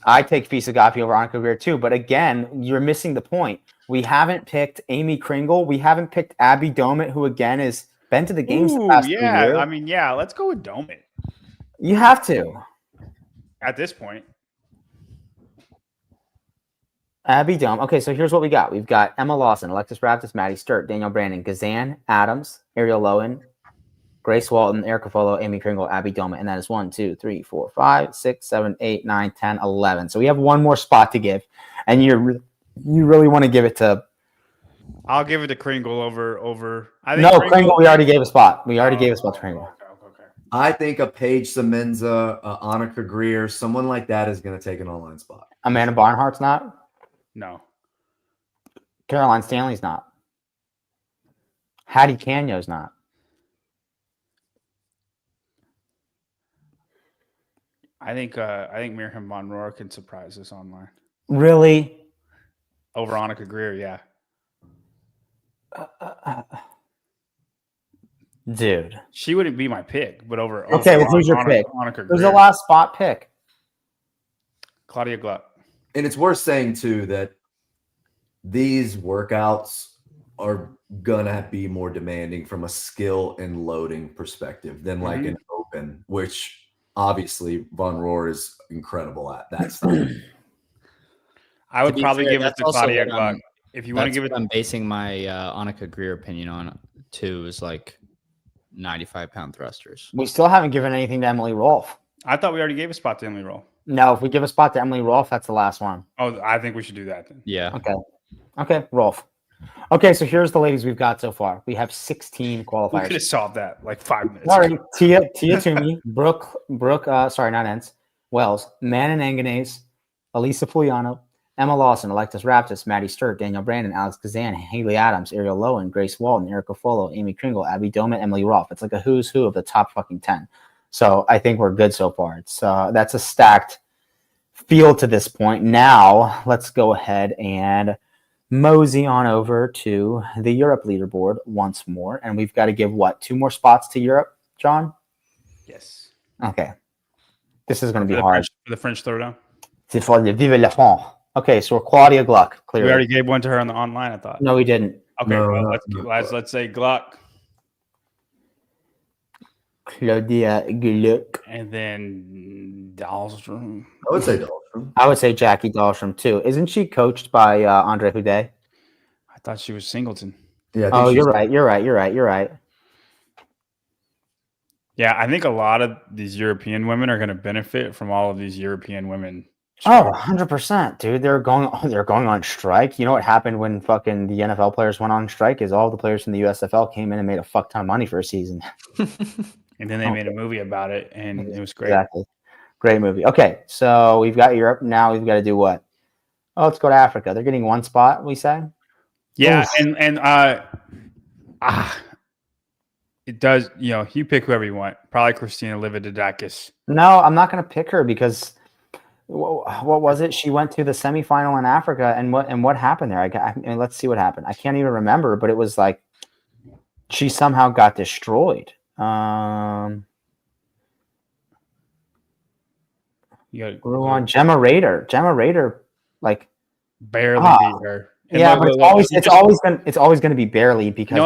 I take Fisa Gaffi over Annika Greer too, but again, you're missing the point. We haven't picked Amy Kringle. We haven't picked Abby Domit, who again has been to the games the Ooh, past 3 yeah. years. I mean, yeah. Let's go with Domit You have to. at this point. Abby Dome. Okay, so here's what we got. We've got Emma Lawson, Alexis Raptis, Maddie Sturt, Daniel Brandon, Gazan, Adams, Ariel Lowen, Grace Walton, Erica Folo, Amy Kringle, Abby Doma. And that is 1, 2, 3, 4, 5, 6, 7, 8, 9, 10, 11. So we have 1 more spot to give. And you really want to give it to... I'll give it to Kringle over. Kringle, we already gave a spot. We already gave a spot to Kringle. Okay. I think a Paige Semenza, Annika Greer, someone like that is going to take an online spot. Amanda Barnhart's not? No. Caroline Stanley's not. Hattie Canyo's not. I think Miriam Von Rohr can surprise us online. Really? Over Annika Greer, yeah. Dude. She wouldn't be my pick, but over Okay, well, who's your pick? Annika Who's Greer. the last spot pick? Claudia Gluck. And it's worth saying too that these workouts are gonna be more demanding from a skill and loading perspective than like an open, which obviously Von Rohr is incredible at that stuff. I would probably give it that's to also Claudia what Gluck. If you want to give it, I'm basing my Annika Greer opinion on too. Is like 95-pound thrusters. We still haven't given anything to Emily Rolfe. I thought we already gave a spot to Emily Roll. No, if we give a spot to Emily Rolfe, that's the last one. Oh, I think we should do that then. Yeah. Okay, Rolfe. Okay, so here's the ladies we've got so far. We have 16 We qualifiers. could have solved that like 5 minutes. Sorry, Tia Toomey, Brooke, sorry, not Ents, Wells, Manon Anganese, Elisa Pugliano, Emma Lawson, Alexis Raptis, Maddie Sturt, Daniel Brandon, Alex Kazan, Haley Adams, Ariel Lowen, Grace Walton, Erica Folo, Amy Kringle, Abby Doman, Emily Rolfe. It's like a who's who of the top fucking 10. So I think we're good so far. It's that's a stacked field to this point. Now let's go ahead and mosey on over to the Europe leaderboard once more. And we've got to give, 2 more spots to Europe, John? Yes. Okay. This is going to be For the hard. French, for the French throwdown. C'est for le vive la France. Okay, so we're Claudia Gluck, clearly. We already gave one to her on the online, I thought. No, we didn't. Okay, No, well, let's say Gluck. Claudia Gluck. And then Dahlstrom. I would say Dahlstrom. I would say Jackie Dahlstrom, too. Isn't she coached by Andre Houdet? I thought she was Singleton. Yeah. Oh, you're right. You're right. Yeah, I think a lot of these European women are going to benefit from all of these European women. Oh, 100%, dude. They're going on strike. You know what happened when fucking the NFL players went on strike is all the players from the USFL came in and made a fuck ton of money for a season. And then they made a movie about it, and it was great. Exactly. Great movie. Okay, so we've got Europe. Now we've got to do what? Oh, let's go to Africa. They're getting 1 spot, we say? Yeah, Oof. and it does, you pick whoever you want. Probably Christina Lividakis. No, I'm not going to pick her because what was it? She went to the semifinal in Africa, and what happened there? I mean, let's see what happened. I can't even remember, but it was like she somehow got destroyed. Grew on Gemma Rader. Gemma Rader, like barely beat her. And yeah, but it's always going to be barely because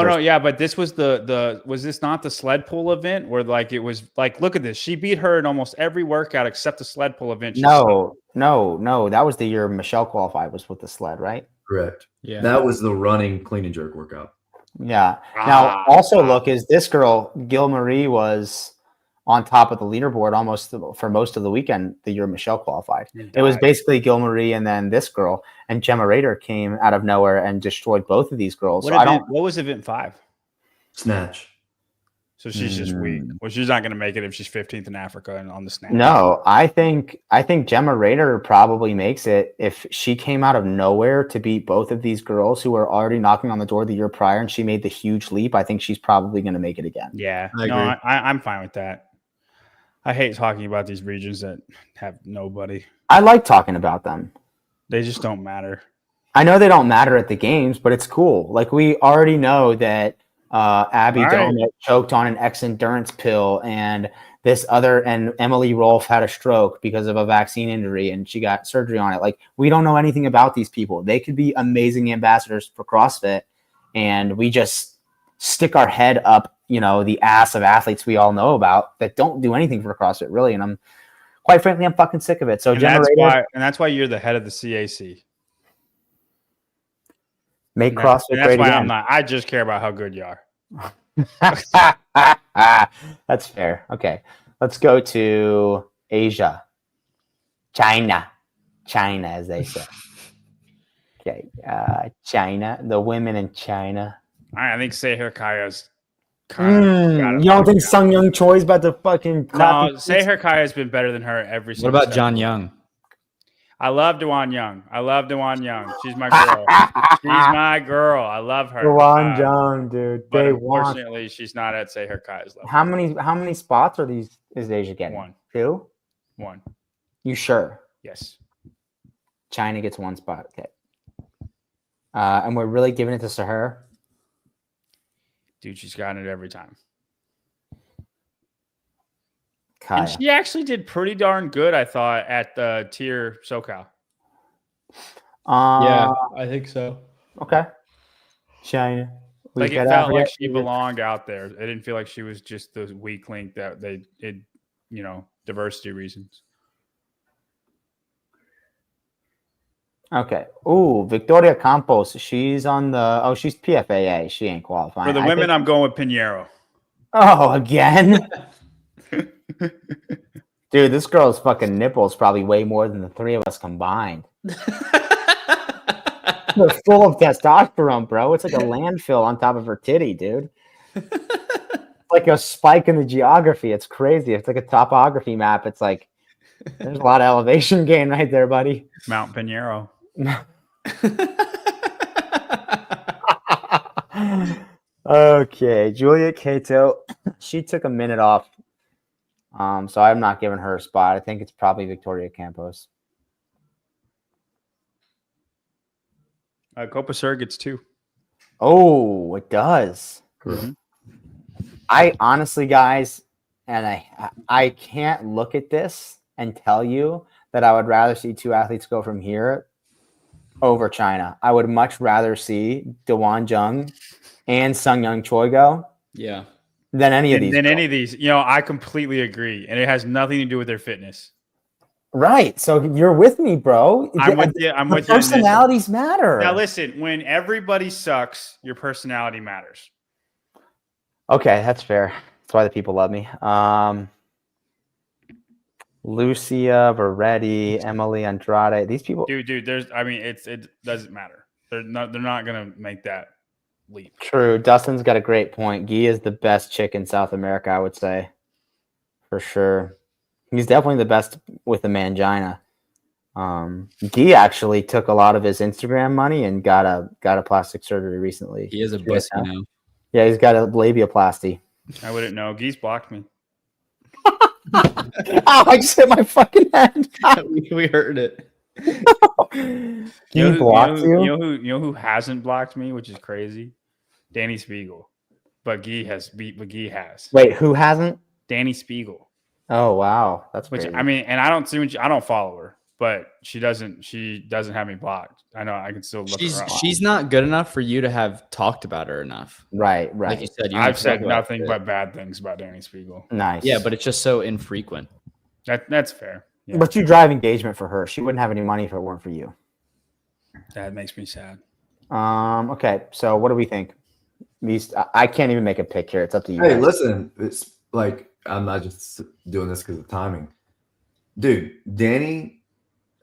but this was was this not the sled pull event where like it was like, look at this, she beat her in almost every workout except the sled pull event. No, that was the year Michelle qualified, was with the sled, right? Correct. Yeah. That was the running clean and jerk workout. Yeah. Now also look, is this girl Gil Marie was on top of the leaderboard almost for most of the weekend the year Michelle qualified. It was basically Gil Marie and then this girl, and Gemma Rader came out of nowhere and destroyed both of these girls. What was event 5? Snatch. So she's just weak. Well, she's not going to make it if she's 15th in Africa and on the snatch. No, I think Gemma Rader probably makes it if she came out of nowhere to beat both of these girls who were already knocking on the door the year prior, and she made the huge leap. I think she's probably going to make it again. Yeah, I agree. I'm fine with that. I hate talking about these regions that have nobody. I like talking about them. They just don't matter. I know they don't matter at the games, but it's cool. Like, we already know that Abby Domet choked on an X-endurance pill, and and Emily Rolfe had a stroke because of a vaccine injury, and she got surgery on it. Like, we don't know anything about these people. They could be amazing ambassadors for CrossFit, and we just stick our head up, the ass of athletes we all know about that don't do anything for CrossFit, really. And I'm fucking sick of it. So that's why you're the head of the CAC. Make CrossFit great again. I just care about how good you are. That's fair. Okay. Let's go to Asia. China, as they say. Okay. China, the women in China. I think Seher Kaya's you don't think Sung Young Choi's about to fucking clap? No, Seher Kaya has been better than her every single What about step. John Young? I love Dewan Young. She's my girl. She's my girl. I love her. Dewan Young, dude. But They want. unfortunately, she's not at Say Her Kai's level. How many spots are these? Is Asia getting? 1. 2? 1. You sure? Yes. China gets 1 spot. Okay. And we're really giving it to Sahar. Dude, she's gotten it every time. Kaya. And she actually did pretty darn good, I thought, at the tier SoCal. Yeah, I think so. Okay. China. Like it felt like she belonged out there. It didn't feel like she was just the weak link that they did, diversity reasons. Okay. Ooh, Victoria Campos. She's on the. She's PFAA. She ain't qualifying. For the women, I'm going with Pinheiro. Oh, again. Dude, this girl's fucking nipples probably way more than the 3 of us combined. They're full of testosterone, bro. It's like a landfill on top of her titty, dude. It's like a spike in the geography. It's crazy. It's like a topography map. It's like there's a lot of elevation gain right there, buddy. Mount Pinheiro. Okay, Julia Cato. She took a minute off. So I'm not giving her a spot. I think it's probably Victoria Campos. Copa Sur gets 2. Oh, it does. Mm-hmm. I honestly, guys, and I can't look at this and tell you that I would rather see 2 athletes go from here over China. I would much rather see Dewan Jung and Sung Young Choi go. Yeah. Than any of these. Than any of these. I completely agree. And it has nothing to do with their fitness. Right. So you're with me, bro. I'm with you. Personalities matter. Now listen, when everybody sucks, your personality matters. Okay, that's fair. That's why the people love me. Lucia, Veretti, Emily Andrade. These people, dude. It doesn't matter. They're not gonna make that leap. True. Dustin's got a great point. Guy is the best chick in South America, I would say, for sure. He's definitely the best with the mangina. Guy actually took a lot of his Instagram money and got a plastic surgery recently. He is a pussy now. Yeah, he's got a labiaplasty. I wouldn't know. Guy's blocked me. I just hit my fucking head. We heard it. He blocked you? You know who hasn't blocked me, which is crazy? Danny Spiegel. But Guy has. Wait, who hasn't? Danny Spiegel. Oh wow, that's which crazy. I mean, and I don't follow her, but she doesn't have me blocked. I know I can still look her up. She's not good enough for you to have talked about her enough. Right. Like you said, I've said nothing but bad things about Danny Spiegel. Nice. Yeah, but it's just so infrequent. That's fair. Yeah. But you drive engagement for her. She wouldn't have any money if it weren't for you. That makes me sad. Okay, so what do we think? I can't even make a pick here. It's up to you. Hey, guys. listen, it's like I'm not just doing this because of timing. Dude, Danny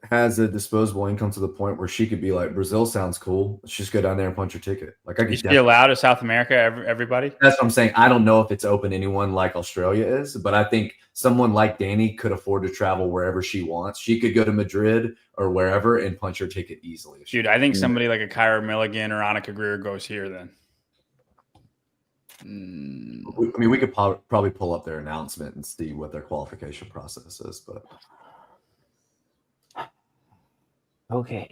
has a disposable income to the point where she could be like, Brazil sounds cool. Let's just go down there and punch her ticket. Like I could. Is she allowed to South America? Everybody? That's what I'm saying. I don't know if it's open to anyone like Australia is, but I think someone like Danny could afford to travel wherever she wants. She could go to Madrid or wherever and punch her ticket easily. Dude, I think somebody like a Kyra Milligan or Annika Greer goes here then. I mean, we could probably pull up their announcement and see what their qualification process is, but okay.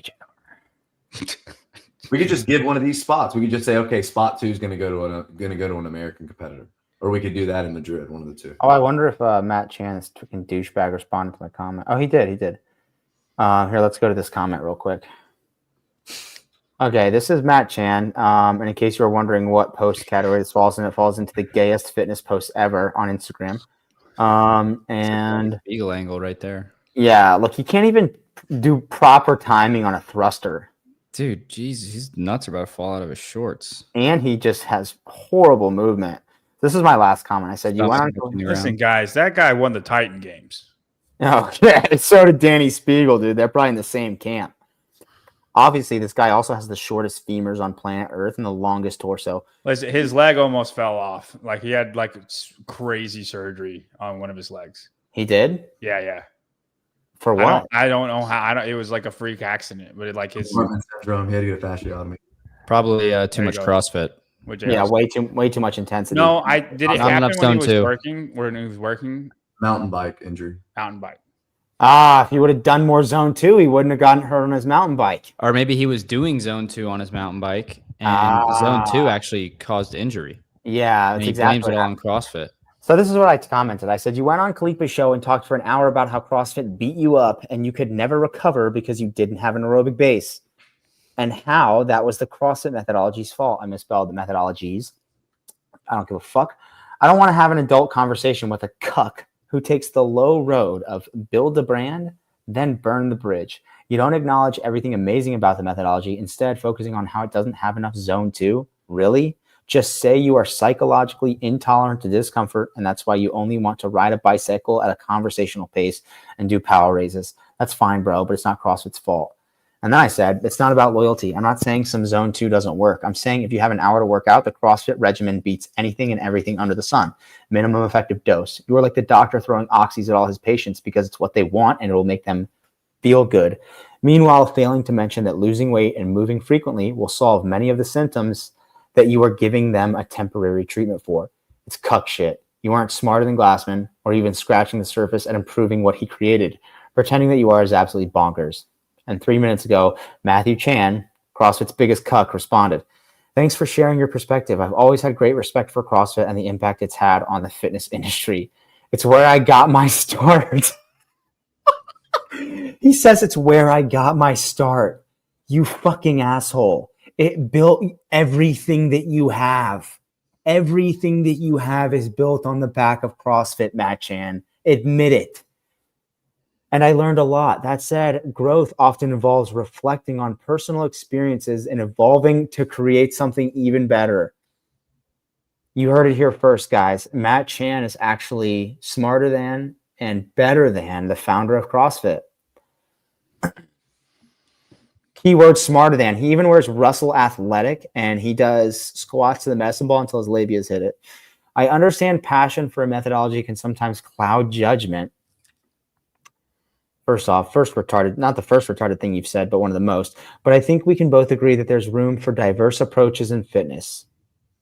we could just give one of these spots. We could just say, okay, spot 2 is going to go to an American competitor, or we could do that in Madrid, one of the two. Oh, I wonder if Matt Chan, this freaking douchebag, responded to my comment. Oh, he did. Here, let's go to this comment real quick. Okay, this is Matt Chan. And in case you were wondering what post category this falls in, it falls into the gayest fitness post ever on Instagram. And eagle angle right there. Yeah, look, he can't even do proper timing on a thruster. Dude, jeez, his nuts are about to fall out of his shorts. And he just has horrible movement. This is my last comment. I said, listen, guys, that guy won the Titan Games. Oh, yeah, so did Danny Spiegel, dude. They're probably in the same camp. Obviously, this guy also has the shortest femurs on planet Earth and the longest torso. Listen, his leg almost fell off. Like he had like crazy surgery on one of his legs. He did? Yeah. For what? I don't know how. I don't. It was like a freak accident, but it like his. Compartment syndrome. He had to get a fasciotomy. Probably too There much you go. CrossFit. Which Yeah, is- way too much intensity. No, I did it Not enough happen when he zone was two. working. When he was working Mountain bike injury. mountain bike. If he would have done more zone 2, he wouldn't have gotten hurt on his mountain bike. Or maybe he was doing zone 2 on his mountain bike, and zone 2 actually caused injury. Yeah, And that's he exactly blames it what all on happened. CrossFit. So this is what I commented. I said, you went on Khalifa's show and talked for an hour about how CrossFit beat you up and you could never recover because you didn't have an aerobic base, and how that was the CrossFit methodology's fault. I misspelled the methodologies. I don't give a fuck. I don't want to have an adult conversation with a cuck who takes the low road of build the brand, then burn the bridge. You don't acknowledge everything amazing about the methodology, instead focusing on how it doesn't have enough zone 2. Really? Just say you are psychologically intolerant to discomfort, and that's why you only want to ride a bicycle at a conversational pace and do power raises. That's fine, bro, but it's not CrossFit's fault. And then I said, it's not about loyalty. I'm not saying some zone 2 doesn't work. I'm saying if you have an hour to work out, the CrossFit regimen beats anything and everything under the sun. Minimum effective dose. You are like the doctor throwing oxys at all his patients because it's what they want and it will make them feel good. Meanwhile, failing to mention that losing weight and moving frequently will solve many of the symptoms that you are giving them a temporary treatment for. It's cuck shit. You aren't smarter than Glassman or even scratching the surface and improving what he created. Pretending that you are is absolutely bonkers. And 3 minutes ago, Matthew Chan, CrossFit's biggest cuck, responded, "Thanks for sharing your perspective. I've always had great respect for CrossFit and the impact it's had on the fitness industry. It's where I got my start." He says it's where I got my start. You fucking asshole. It built everything that you have. Everything that you have is built on the back of CrossFit, Matt Chan. Admit it. And I learned a lot. That said, growth often involves reflecting on personal experiences and evolving to create something even better. You heard it here first, guys. Matt Chan is actually smarter than and better than the founder of CrossFit. Keyword smarter than. He even wears Russell Athletic and he does squats to the medicine ball until his labias hit it. I understand passion for a methodology can sometimes cloud judgment. First off, not the first retarded thing you've said, but one of the most. But I think we can both agree that there's room for diverse approaches in fitness.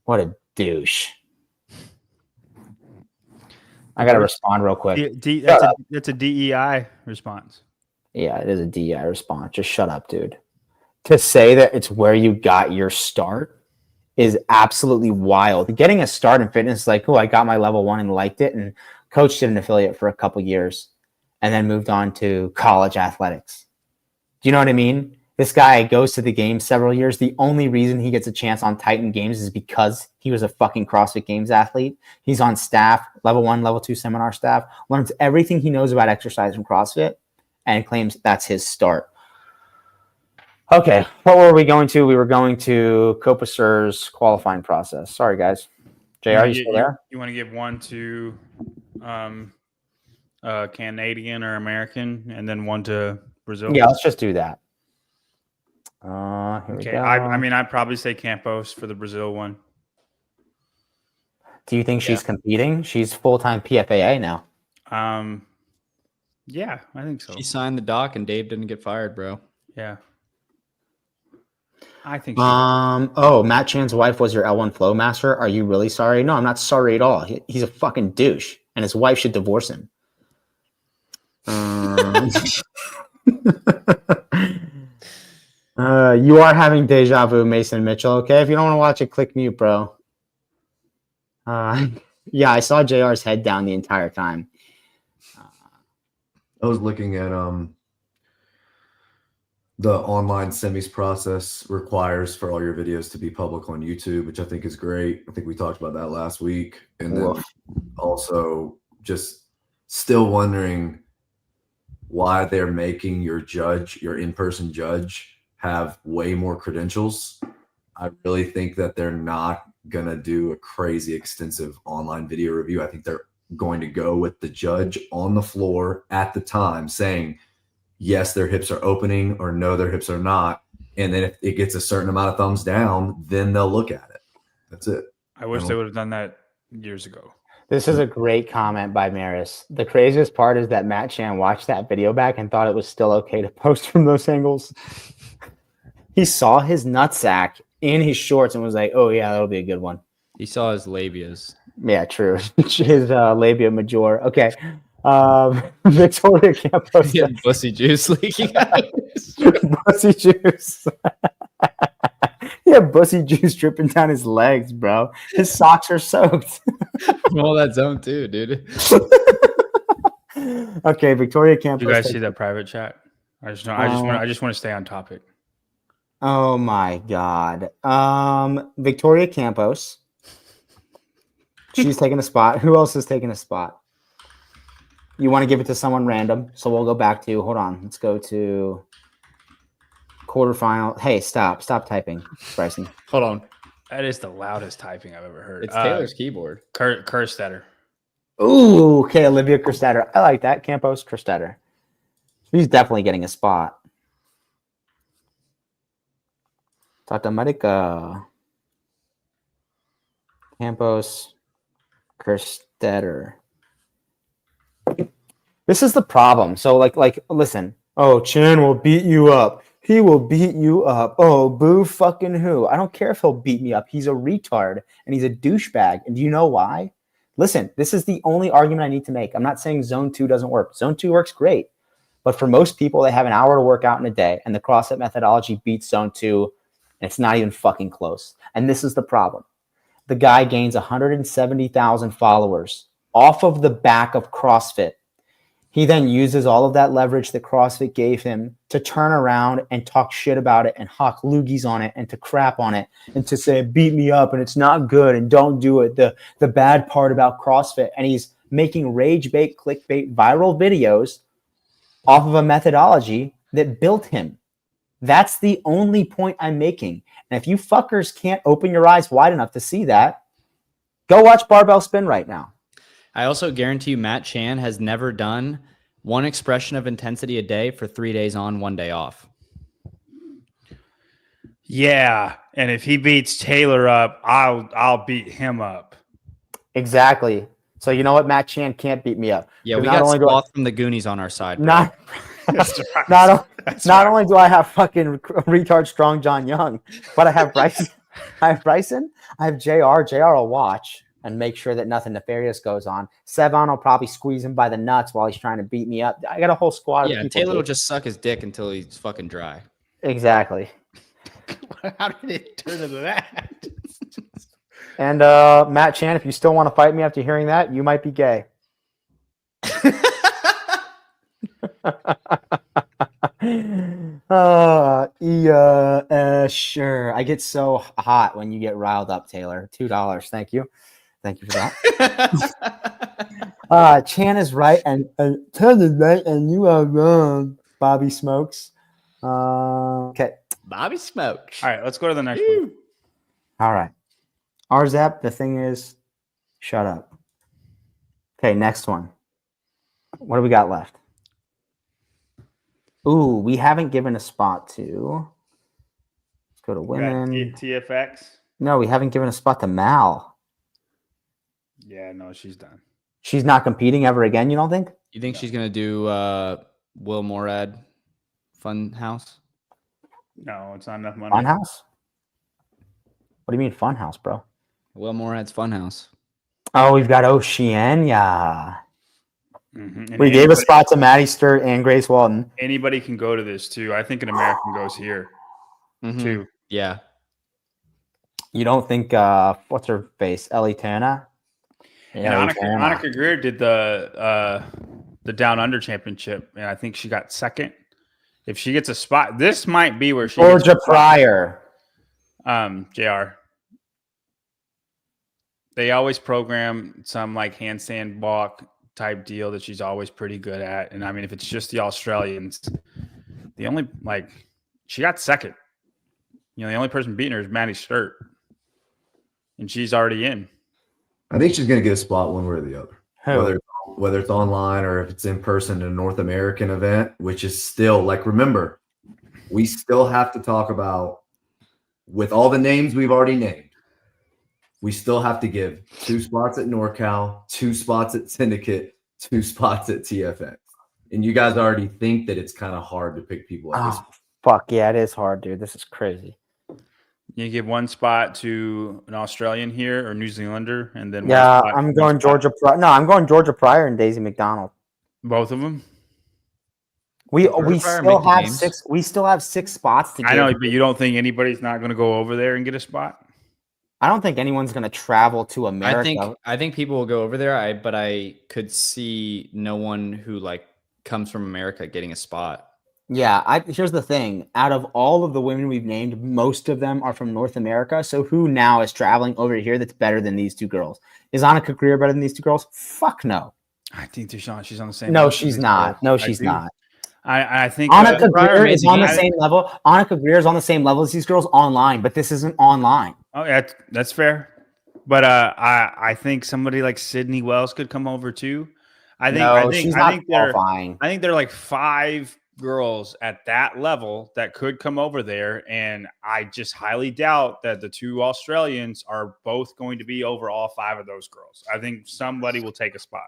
What a douche. I got to respond real quick. That's a DEI response. Yeah, it is a DEI response. Just shut up, dude. To say that it's where you got your start is absolutely wild. Getting a start in fitness is like, oh, I got my level 1 and liked it, and coached an affiliate for a couple years and then moved on to college athletics. Do you know what I mean? This guy goes to the games several years. The only reason he gets a chance on Titan Games is because he was a fucking CrossFit Games athlete. He's on staff, level 1, level 2 seminar staff, learns everything he knows about exercise from CrossFit, and claims that's his start. Okay, what were we going to? We were going to Copasur's qualifying process. Sorry, guys. JR, you still there? You want to give one to Canadian or American, and then one to Brazil? Yeah, let's just do that. Here we go. I'd probably say Campos for the Brazil one. Do you think she's competing? She's full-time PFAA now. Yeah, I think so. She she the doc and Dave didn't get fired, bro. Yeah. I think Matt Chan's wife was your L1 flow master. Are you really sorry? No, I'm not sorry at all. He's a fucking douche, and his wife should divorce him. You are having deja vu, Mason Mitchell. Okay, if you don't want to watch it, click mute, bro. Yeah, I saw JR's head down the entire time. I was looking at the online semis process requires for all your videos to be public on YouTube, which I think is great. I think we talked about that last week. And then also just still wondering why they're making your in-person judge, have way more credentials. I really think that they're not going to do a crazy extensive online video review. I think they're going to go with the judge on the floor at the time saying, yes, their hips are opening, or no, their hips are not. And then if it gets a certain amount of thumbs down, then they'll look at it. That's it. I wish they would have done that years ago. This is a great comment by Maris. The craziest part is that Matt Chan watched that video back and thought it was still okay to post from those angles. He saw his nutsack in his shorts and was like, "Oh yeah, that'll be a good one." He saw his labias. Yeah, true. His labia major. Okay. Victoria Campos. He had pussy juice leaking out. Bussy juice. He had bussy juice dripping down his legs, bro. His socks are soaked. All that zone too, dude. Okay, Victoria Campos. You guys see that private chat? I just want to stay on topic. Oh my god. Victoria Campos. She's taking a spot. Who else is taking a spot? You want to give it to someone random, so we'll go back to. Hold on, let's go to quarterfinal. Hey, stop typing, Bryson. Hold on. That is the loudest typing I've ever heard. It's Taylor's keyboard. Kerstetter. Ooh, okay, Olivia Kerstetter. I like that. Campos Kerstetter. She's definitely getting a spot. Tata America. Campos Kerstetter. This is the problem. So, like, listen. Oh, Chan will beat you up. He will beat you up. Oh, boo fucking who? I don't care if he'll beat me up. He's a retard and he's a douchebag. And do you know why? Listen, this is the only argument I need to make. I'm not saying Zone 2 doesn't work. Zone 2 works great. But for most people, they have an hour to work out in a day, and the CrossFit methodology beats Zone 2, and it's not even fucking close. And this is the problem. The guy gains 170,000 followers off of the back of CrossFit. He then uses all of that leverage that CrossFit gave him to turn around and talk shit about it and hawk loogies on it and to crap on it and to say, beat me up and it's not good and don't do it. The bad part about CrossFit. And he's making rage bait, clickbait, viral videos off of a methodology that built him. That's the only point I'm making. And if you fuckers can't open your eyes wide enough to see that, go watch Barbell Spin right now. I also guarantee you Matt Chan has never done one expression of intensity a day for 3 days on, 1 day off. Yeah, and if he beats Taylor up, I'll beat him up. Exactly. So you know what? Matt Chan can't beat me up. Yeah, we got Sloth from the Goonies on our side. Not only do I have fucking retard strong John Young, but I have Bryson. I have JR. JR will watch and make sure that nothing nefarious goes on. Sevon will probably squeeze him by the nuts while he's trying to beat me up. I got a whole squad of people. Taylor will just suck his dick until he's fucking dry. Exactly. How did it turn into that? And Matt Chan, if you still want to fight me after hearing that, you might be gay. Sure. I get so hot when you get riled up, Taylor. $2. Thank you for that. Chan is right and Chan is right and you are wrong. Bobby Smokes. Okay. Bobby Smokes. All right, let's go to the next one. All right. RZAP, the thing is, shut up. Okay, next one. What do we got left? Ooh, we haven't given a spot to. Let's go to women. TFX. No, we haven't given a spot to Mal. Yeah, no, she's done. She's not competing ever again, you don't think? You think she's gonna do Will Morad Fun House? No, it's not enough money. Fun House? What do you mean Fun House, bro? Will Morad's Fun House. Oh, we've got Oceania. Mm-hmm. We gave a spot to Maddie Sturt and Grace Walton. Anybody can go to this too. I think an American goes here too. Yeah. You don't think what's her face? Ellie Tana? Yeah, Monica Greer did the Down Under Championship, and I think she got second. If she gets a spot, this might be where she Georgia Pryor. JR. They always program some like handstand walk type deal that she's always pretty good at. And I mean, if it's just the Australians, the only she got second. You know, the only person beating her is Maddie Sturt. And she's already in. I think she's going to get a spot one way or the other. Who? Whether it's online or if it's in person in a North American event, which is still remember, we still have to talk about with all the names we've already named. we still have to give 2 spots at NorCal, 2 spots at Syndicate, 2 spots at TFX. And you guys already think that it's kind of hard to pick people at this. Oh, fuck yeah, it is hard, dude. This is crazy. You give 1 spot to an Australian here or New Zealander, and then Yeah, 1 spot, I'm 1 going spot. Georgia. No, I'm going Georgia Pryor and Daisy McDonald. Both of them. We Pryor still make the have games. 6. We still have 6 spots to give. I know, but you don't think anybody's not going to go over there and get a spot? I don't think anyone's going to travel to America. I think people will go over there. But I could see no one who like comes from America getting a spot. Yeah, here's the thing. Out of all of the women we've named, most of them are from North America. So who now is traveling over here that's better than these 2 girls? Is Annika Greer better than these 2 girls? Fuck no. I think she's on the same No, level. she's not. No, she's not. I think Annika Greer is amazing. on the same level. Annika Greer is on the same level as these girls online, but this isn't online. Oh, yeah, that's fair. But I think somebody like Sydney Wells could come over too. She's not qualifying. I think there are like 5 girls at that level that could come over there, and I just highly doubt that the 2 Australians are both going to be over all 5 of those girls. I think somebody will take a spot.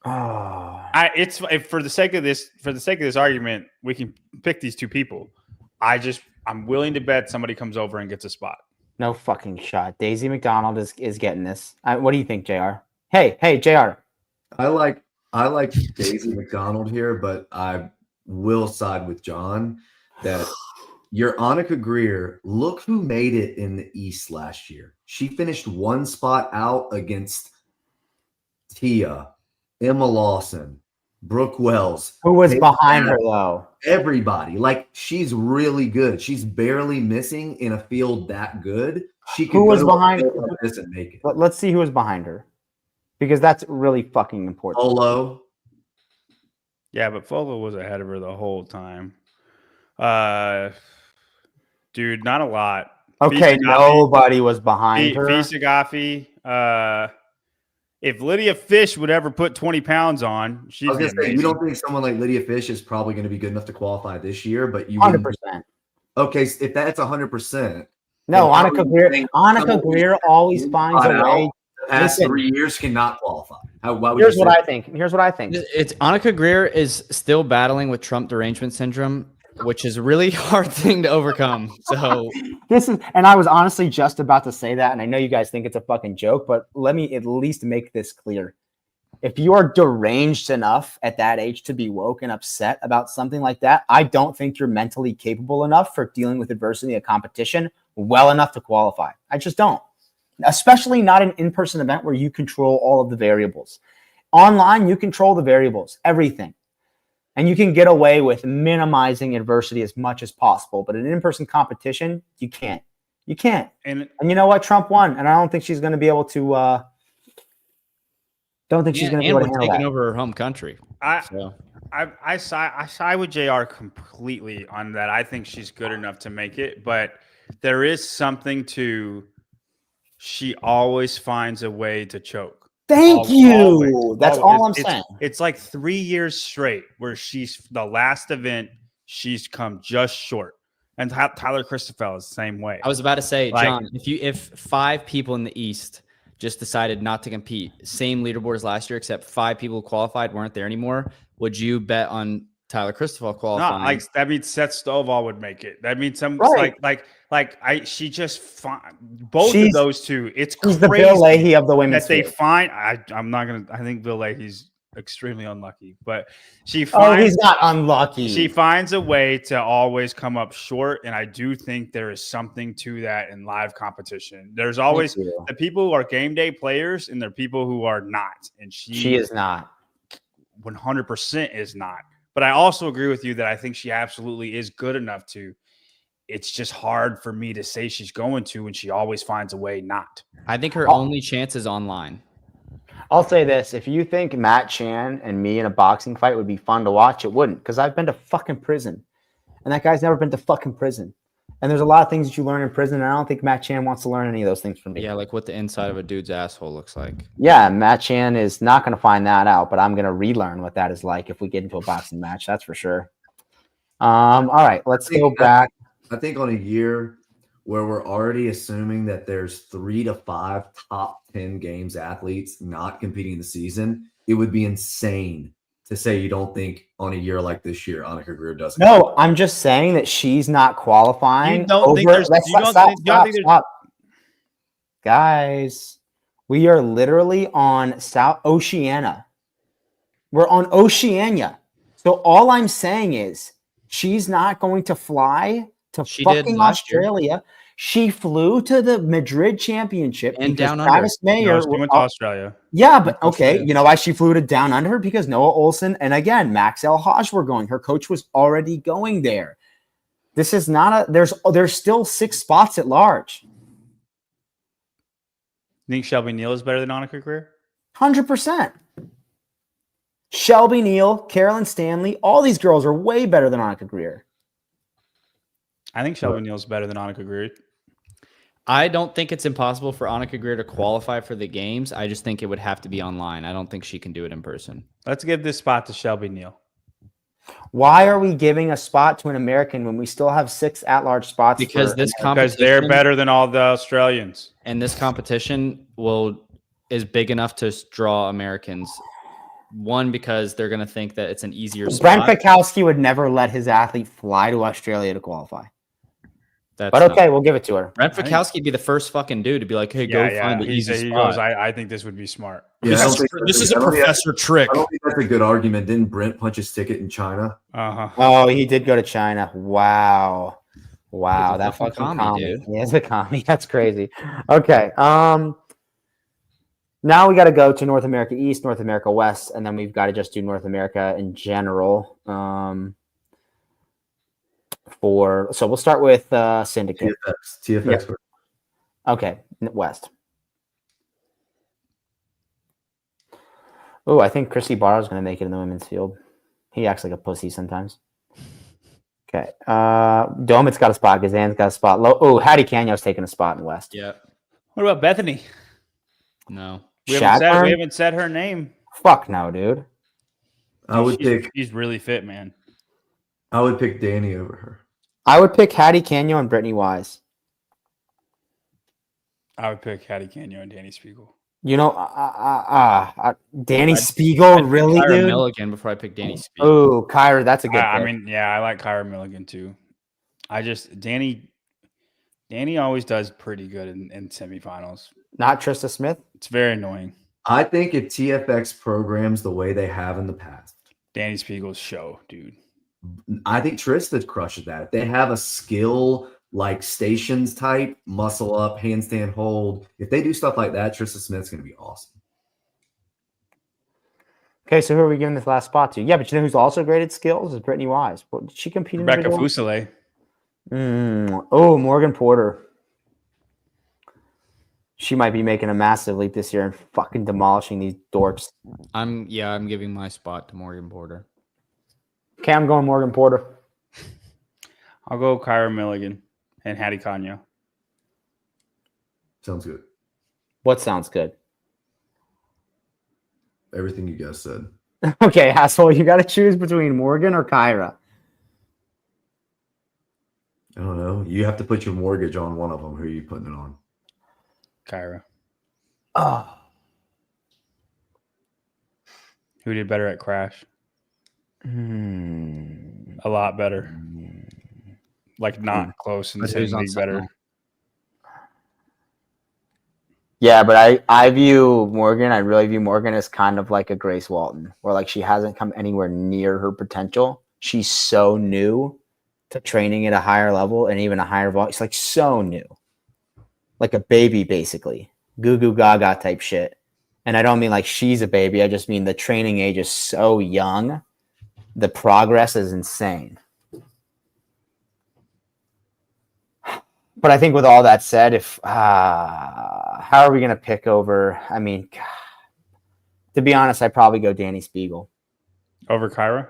Oh. For the sake of this argument, we can pick these 2 people. I'm willing to bet somebody comes over and gets a spot. No fucking shot. Daisy McDonald is getting this. What do you think, JR? Hey, JR. I like Daisy McDonald here, but I will side with John that your Annika Greer, look who made it in the East last year. She finished 1 spot out against Tia, Emma Lawson, Brooke Wells. Who was behind her, though? Everybody. Like, she's really good. She's barely missing in a field that good. She could Who was behind her like this and make it. Let's see who was behind her, because that's really fucking important. Polo. Yeah, but Fola was ahead of her the whole time. Dude, not a lot. Okay, nobody was behind her. Fisa Gaffi. If Lydia Fish would ever put 20 pounds on, she's I was gonna say, you don't think someone like Lydia Fish is probably going to be good enough to qualify this year, but you 100%. Okay, so if that's 100%. No, Annika Greer always finds a way. The past 3 years cannot qualify. Here's what I think. It's Annika Greer is still battling with Trump derangement syndrome, which is a really hard thing to overcome. So and I was honestly just about to say that, and I know you guys think it's a fucking joke, but let me at least make this clear. If you are deranged enough at that age to be woke and upset about something like that, I don't think you're mentally capable enough for dealing with adversity and competition well enough to qualify. I just don't. Especially not an in-person event where you control all of the variables. Online, you control the variables, everything. And you can get away with minimizing adversity as much as possible. But in an in-person competition, you can't. You can't. And you know what? Trump won. And I don't think she's going to be able to she's going to be able to handle taking that. over her home country. I side with JR completely on that. I think she's good enough to make it, but there is something to she always finds a way to choke. Thank you. That's all I'm saying. It's like 3 years straight where she's the last event she's come just short. And Tyler Christoffel is the same way. I was about to say, John, if 5 people in the East just decided not to compete, same leaderboard as last year, except 5 people who qualified weren't there anymore, would you bet on Tyler Christoffel qualifying? No, like that means Seth Stovall would make it. That means some she just both of those 2. It's crazy. She's the Bill Leahy of the women's that they field. find. I'm not gonna. I think Bill Leahy's extremely unlucky, but he's not unlucky. She finds a way to always come up short, and I do think there is something to that in live competition. There's always the people who are game day players, and there are people who are not, and she is not. 100% is not. But I also agree with you that I think she absolutely is good enough to. It's just hard for me to say she's going to when she always finds a way not. I think her only chance is online. I'll say this. If you think Matt Chan and me in a boxing fight would be fun to watch, it wouldn't, because I've been to fucking prison. And that guy's never been to fucking prison. And there's a lot of things that you learn in prison, and I don't think Matt Chan wants to learn any of those things from me. Yeah, like what the inside of a dude's asshole looks like. Yeah, Matt Chan is not going to find that out, but I'm going to relearn what that is like if we get into a boxing match. That's for sure. All right, let's go back. I think on a year where we're already assuming that there's 3 to 5 top 10 games athletes not competing in the season, it would be insane to say you don't think on a year like this year, Annika Greer doesn't. No, I'm just saying that she's not qualifying. You don't think there's- you don't think there's- Stop. Guys, we are literally on South Oceania. We're on Oceania. So all I'm saying is she's not going to fly to She did fucking last year. Australia. She flew to the Madrid Championship And because down under. Travis Mayer. No, she went to Australia. Yeah, but okay. Australia. You know why she flew to down under? Because Noah Olson and again Max El Haj were going. Her coach was already going there. This is not a. There's still 6 spots at large. Think Shelby Neal is better than Annika Greer? 100%. Shelby Neal, Carolyn Stanley, all these girls are way better than Annika Greer. I think Shelby Neal's better than Annika Greer. I don't think it's impossible for Annika Greer to qualify for the games. I just think it would have to be online. I don't think she can do it in person. Let's give this spot to Shelby Neal. Why are we giving a spot to an American when we still have 6 at-large spots? Because this Because competition, they're better than all the Australians. and this competition is big enough to draw Americans. One, because they're going to think that it's an easier Brent spot. Fikowski would never let his athlete fly to Australia to qualify. That's But not- okay, we'll give it to her. Brent Fikowski would be the first fucking dude to be like, hey, go find the easy He spot. goes, I think this would be smart. Yeah, I don't think This is a I don't think that's- professor trick. I don't think that's a good argument. Didn't Brent punch his ticket in China? Uh-huh. Oh, he did go to China. Wow. Wow, He's a that fucking fucking commie, commie. dude. He is a commie. That's crazy. Okay. Now we got to go to North America East, North America West, and then we've got to just do North America in general. So we'll start with Syndicate. TFX. Okay, West. Oh, I think Chrissy Barrow's going to make it in the women's field. He acts like a pussy sometimes. Okay. Domit's got a spot. Gazan's got a spot. Hattie Canyo's taking a spot in West. Yeah. What about Bethany? No. We haven't Shadburn? said her name. Fuck no, dude. I would pick She's really fit, man. Danny over her. I would pick Hattie Canyo and Brittany Wise. I would pick Hattie Canyo and Danny Spiegel. You know, Danny Spiegel, I'd pick really, Kyra dude? Milligan before I pick Danny Spiegel. Oh, Kyra, that's a good I pick. mean, yeah, I like Kyra Milligan too. Danny always does pretty good in semifinals. Not Trista Smith? It's very annoying. I think if TFX programs the way they have in the past, Danny Spiegel's show, dude. I think Trista crushes that. If they have a skill like stations type, muscle up, handstand hold, if they do stuff like that, Trista Smith's going to be awesome. Okay, so who are we giving this last spot to? Yeah, but you know who's also great at skills is Brittany Wise. Did she compete in Rebecca individual? Fusile. Oh, Morgan Porter. She might be making a massive leap this year and fucking demolishing these dorks. I'm giving my spot to Morgan Porter. Okay, I'm going Morgan Porter. I'll go Kyra Milligan and Hattie Canyo. Sounds good. What sounds good? Everything you guys said. Okay, asshole, you got to choose between Morgan or Kyra. I don't know. You have to put your mortgage on one of them. Who are you putting it on? Kyra. Oh, Who did better at Crash? A lot better. Like not close in the But same who's on league better. Sentinel? yeah, but I view Morgan, I really view Morgan as kind of like a Grace Walton, where like she hasn't come anywhere near her potential. She's so new to training at a higher level and even a higher volume. It's like so new. Like a baby, basically. Goo goo gaga type shit. And I don't mean like she's a baby. I just mean the training age is so young. The progress is insane. But I think with all that said, if how are we going to pick over? I mean, to be honest, I'd probably go Danny Spiegel Over Kyra?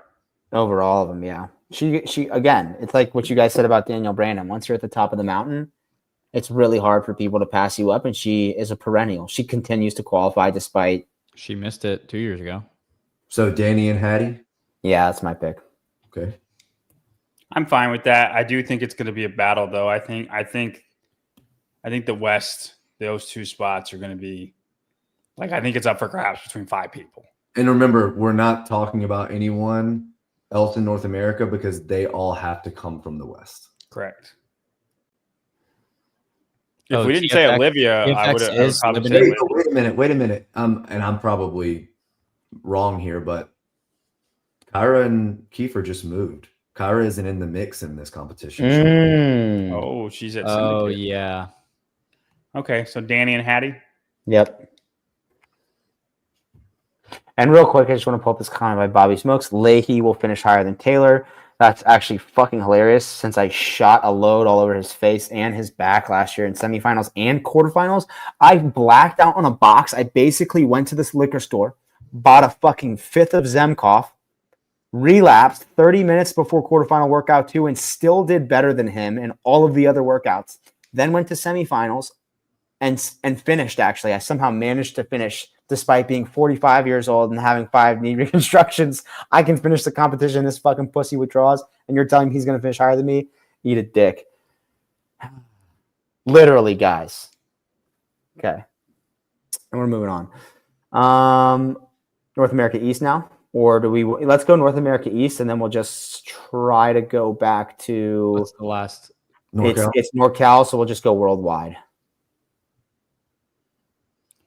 over all of them. Yeah, she again, it's like what you guys said about Danielle Brandon. Once you're at the top of the mountain, it's really hard for people to pass you up, and she is a perennial. She continues to qualify despite. She missed it 2 years ago. So Danny and Hattie. Yeah, that's my pick. Okay. I'm fine with that. I do think it's going to be a battle, though. I think I think the West, those two spots are going to be like, I think it's up for grabs between 5 people. And remember, we're not talking about anyone else in North America because they all have to come from the West. Correct. If we didn't say TFX Olivia, I would is probably say limited. Olivia. Wait a minute. And I'm probably wrong here, but Kyra and Kiefer just moved. Kyra isn't in the mix in this competition. Oh, she's at Oh, Syndicate. yeah. Okay, so Danny and Hattie. Yep. And real quick, I just want to pull up this comment by Bobby Smokes. Leahy will finish higher than Taylor. That's actually fucking hilarious since I shot a load all over his face and his back last year in semifinals and quarterfinals. I blacked out on a box. I basically went to this liquor store, bought a fucking 5th of Zemkov, relapsed 30 minutes before quarterfinal workout 2 and still did better than him in all of the other workouts. Then went to semifinals and finished, actually. I somehow managed to finish despite being 45 years old and having 5 knee reconstructions. I can finish the competition. This fucking pussy withdraws, and you're telling me he's going to finish higher than me? Eat a dick. Literally, guys. Okay. And we're moving on. North America East now? Or do we – let's go North America East, and then we'll just try to go back to – What's the last? NorCal. It's NorCal, so we'll just go worldwide.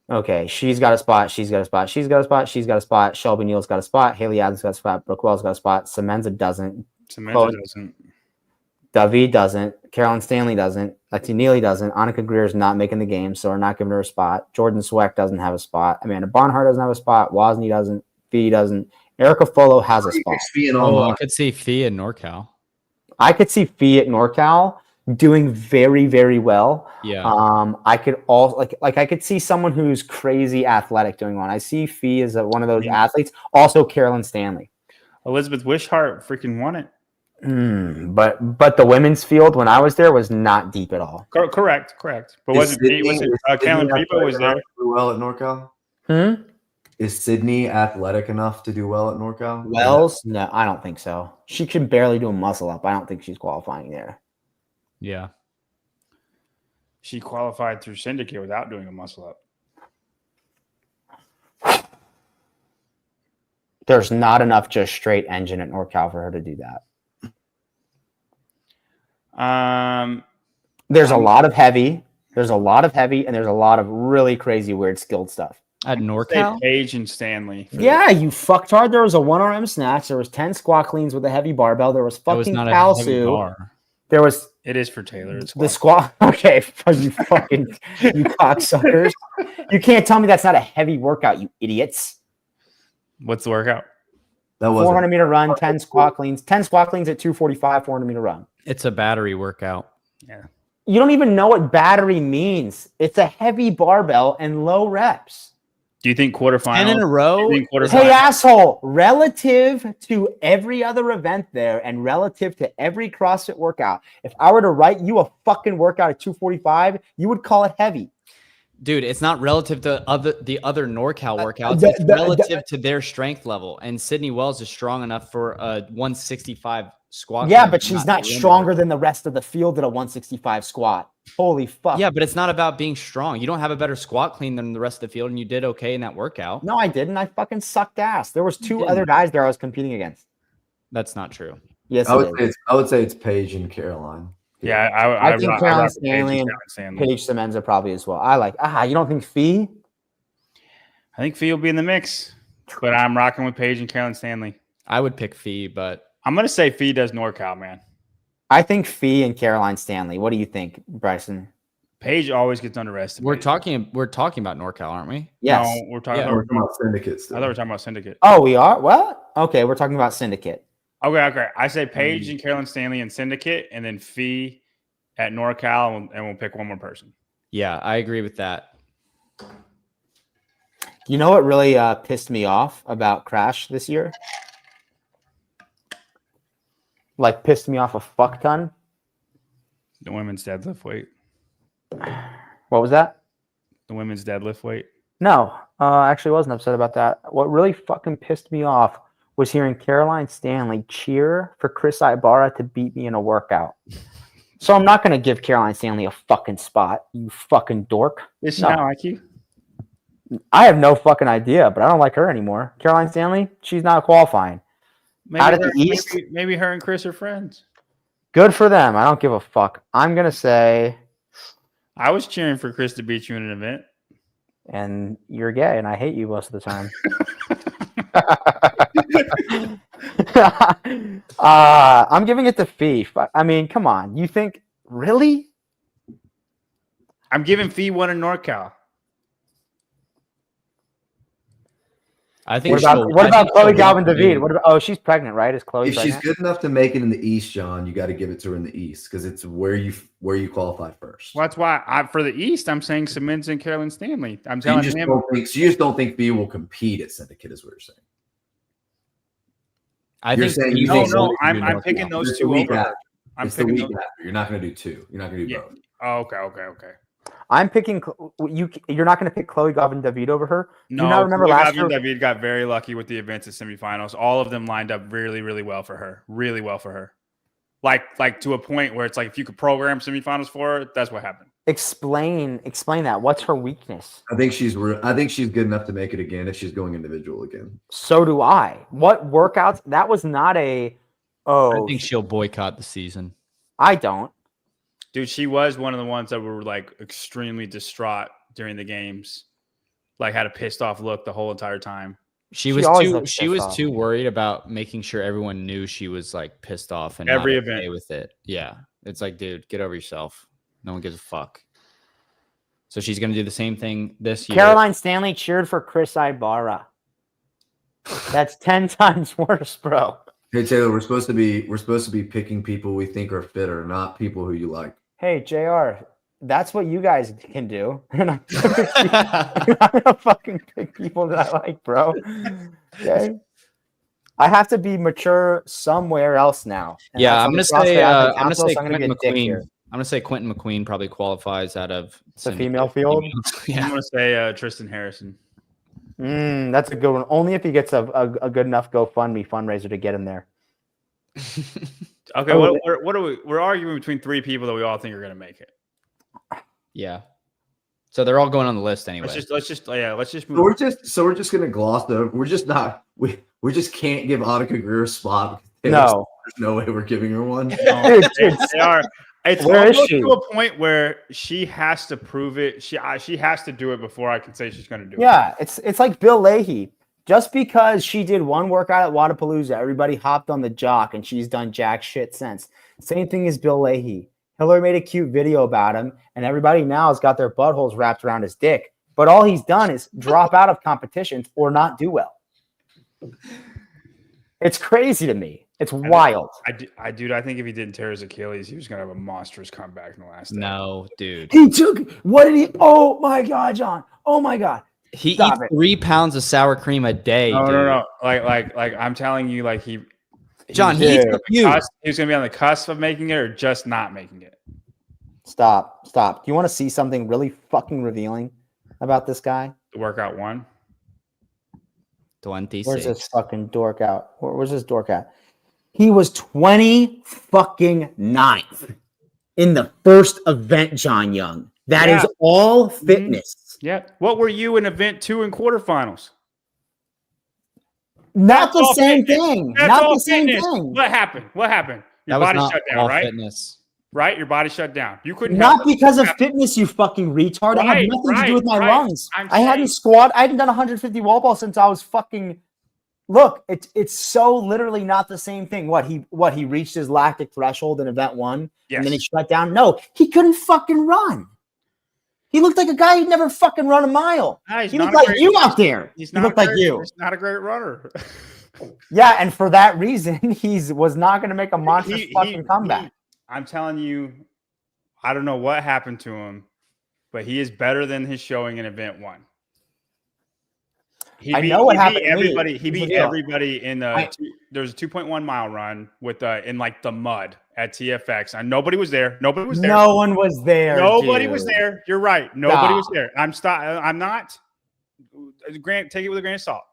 Okay, she's got a spot. She's got a spot. She's got a spot. She's got a spot. Shelby Neal's got a spot. Haley Adams got a spot. Brooke Wells got a spot. Semenza doesn't. Doesn't. David doesn't. Carolyn Stanley doesn't. Lexi Neely doesn't. Annika Greer's not making the game, so we're not giving her a spot. Jordan Sweck doesn't have a spot. Amanda Barnhart doesn't have a spot. Wozni doesn't. Fee doesn't. Erica Folo has a spot. I could see Fee in NorCal. I could see Fee at NorCal doing very, very well. Yeah. I could also like I could see someone who's crazy athletic doing one. I see Fee as one of those athletes. Also, Carolyn Stanley. Elizabeth Wishart freaking won it. But the women's field when I was there was not deep at all. Correct. But was it Cameron Repo was there? Do well at NorCal? Is Sydney athletic enough to do well at NorCal? Wells? No, I don't think so. She can barely do a muscle up. I don't think she's qualifying there. Yeah. She qualified through Syndicate without doing a muscle up. There's not enough just straight engine at NorCal for her to do that. There's a lot of heavy. There's a lot of heavy, and there's a lot of really crazy, weird, skilled stuff. At NorCal? Paige and Stanley. Yeah, you fucktard. There was a 1RM snatch. There was 10 squat cleans with a heavy barbell. There was fucking Kalsu. There was. It is for Taylor. It's the squat. Okay, you fucking you cocksuckers. You can't tell me that's not a heavy workout, you idiots. What's the workout? That was 400 meter run, 10 squat cleans. 10 squat cleans at 245, 400 meter run. It's a battery workout. Yeah. You don't even know what battery means. It's a heavy barbell and low reps. Do you think quarterfinals? 10 in a row? Hey, asshole. Relative to every other event there and relative to every CrossFit workout, if I were to write you a fucking workout at 245, you would call it heavy. Dude, it's not relative to the other NorCal workouts. It's relative to their strength level. And Sydney Wells is strong enough for a 165 squat. Yeah, but she's not stronger than the rest of the field at a 165 squat. Holy fuck. Yeah, but it's not about being strong. You don't have a better squat clean than the rest of the field, and you did okay in that workout. No, I didn't. I fucking sucked ass. There was 2 other guys there I was competing against. That's not true. Yes, I would say it's Paige and Caroline. Yeah, I think Carolyn Stanley and Paige Semenza probably as well. I like. You don't think Fee? I think Fee will be in the mix, but I'm rocking with Paige and Carolyn Stanley. I would pick Fee, but I'm gonna say Fee does NorCal, man. I think Fee and Caroline Stanley. What do you think, Bryson? Paige always gets underestimated. We're talking about NorCal, aren't we? Yes. No, we're talking about Syndicate. I thought we were talking about Syndicate. Oh, we are? What? Okay, we're talking about Syndicate. Okay. I say Paige and Carolyn Stanley in Syndicate, and then Fee at NorCal, and we'll pick one more person. Yeah, I agree with that. You know what really pissed me off about Crash this year? Like, pissed me off a fuck ton? The women's deadlift weight. What was that? The women's deadlift weight. No, I actually wasn't upset about that. What really fucking pissed me off was hearing Caroline Stanley cheer for Chris Ibarra to beat me in a workout. So I'm not going to give Caroline Stanley a fucking spot, you fucking dork. Is she No. not like you? I have no fucking idea, but I don't like her anymore. Caroline Stanley, she's not qualifying. Maybe Out of her, the East? maybe her and Chris are friends. Good for them. I don't give a fuck. I'm going to say, I was cheering for Chris to beat you in an event. and you're gay, and I hate you most of the time. I'm giving it to Fee. I mean, come on. You think, really? I'm giving Fee one in NorCal. I think What about Chloe Galvin David? What about? Oh, she's pregnant, right? Is Chloe If pregnant? she's good enough to make it in the East, John, you got to give it to her in the East because it's where you qualify first. Well, that's why for the East, I'm saying Simmons and Caroline Stanley. I'm So you telling him. so you just don't think Fee will compete at Syndicate, is what you're saying. You're think saying you Fee think will No, win I'm North picking Carolina. those It's the two week over. after. I'm It's the picking week those. after. You're not going to do two. You're not going to do Yeah. both. Oh, okay. I'm picking you're not going to pick Chloe Galvin David over her. No, Do you not remember Chloe last Galvin year? David got very lucky with the events at semifinals. All of them lined up really, really well for her. Really well for her. Like to a point where it's like if you could program semifinals for her, that's what happened. Explain that. What's her weakness? I think she's good enough to make it again if she's going individual again. So do I. What workouts? That was not a. Oh, I think she'll boycott the season. I don't. Dude, she was one of the ones that were like extremely distraught during the games. Like had a pissed off look the whole entire time. She always was looks she pissed was off. too worried about making sure everyone knew she was like pissed off and Every not event. okay with it. Yeah. It's like, dude, get over yourself. No one gives a fuck. So she's gonna do the same thing this year. Caroline Stanley cheered for Chris Ibarra. That's 10 times worse, bro. Hey Taylor, we're supposed to be picking people we think are fitter, not people who you like. Hey, JR, that's what you guys can do. I'm not gonna fucking pick people that I like, bro. Okay. I have to be mature somewhere else now. And Yeah, that's I'm on gonna the say CrossFit Athlete I'm gonna Council, say so I'm gonna Quentin get dick McQueen. here. I'm gonna say Quentin McQueen probably qualifies out of The female field? I'm Yeah. gonna say Tristan Harrison. That's a good one. Only if he gets a good enough GoFundMe fundraiser to get him there. Okay, Oh, what are we? We're arguing between three people that we all think are gonna make it. Yeah. So they're all going on the list anyway. Let's just move. So we're just gonna gloss over. We're just not we just can't give Annika Greer a spot. No. There's no way we're giving her one. Dude, They are. It's Where is almost she? to a point where she has to prove it. She has to do it before I can say she's going to do it. Yeah, it's like Bill Leahy. Just because she did one workout at Wadapalooza, everybody hopped on the jock, and she's done jack shit since. Same thing as Bill Leahy. Hillary made a cute video about him, and everybody now has got their buttholes wrapped around his dick. But all he's done is drop out of competitions or not do well. It's crazy to me. It's wild. I think if he didn't tear his Achilles, he was going to have a monstrous comeback in the last day. No, dude. He took what did he? Oh my God, John! Oh my God! He Stop eats it. 3 pounds of sour cream a day. No, dude. no. Like I'm telling you, like John, Dude. he eats a few. he was going to be on the cusp of making it or just not making it. Stop! Do you want to see something really fucking revealing about this guy? The workout one. 26. Where's this fucking dork out? Where's this dork at? He was 20 fucking 9th in the first event, John Young. That is Yeah. all fitness. Yeah. What were you in event 2 in quarterfinals? Not That's the all same fitness. thing. That's Not all the same fitness. thing. What happened? Your That was body not shut down, all right? fitness. Right? Your body shut down. You couldn't Not help because of it. fitness, you fucking retard. It had Right, nothing to do with my right. lungs. I'm I hadn't saying- I hadn't done 150 wall balls since I was fucking. Look, it's so literally not the same thing. What he reached his lactic threshold in event 1, and then he Yes. shut down. No, he couldn't fucking run. He looked like a guy who'd never fucking run a mile. Nah, he's He not looked a like great- you out there. He's He not looked like great- you. He's not a great runner. Yeah, and for that reason, was not going to make a monstrous fucking comeback. I'm telling you, I don't know what happened to him, but he is better than his showing in event 1. I know what happened to me. Everybody, he Here's the beat deal. everybody in there was a 2.1 mile run with in like the mud at TFX. And nobody was there. Nobody was there. No one was there. Nobody dude. was there. You're right. Nobody was Stop. there. I'm not. Grant, take it with a grain of salt.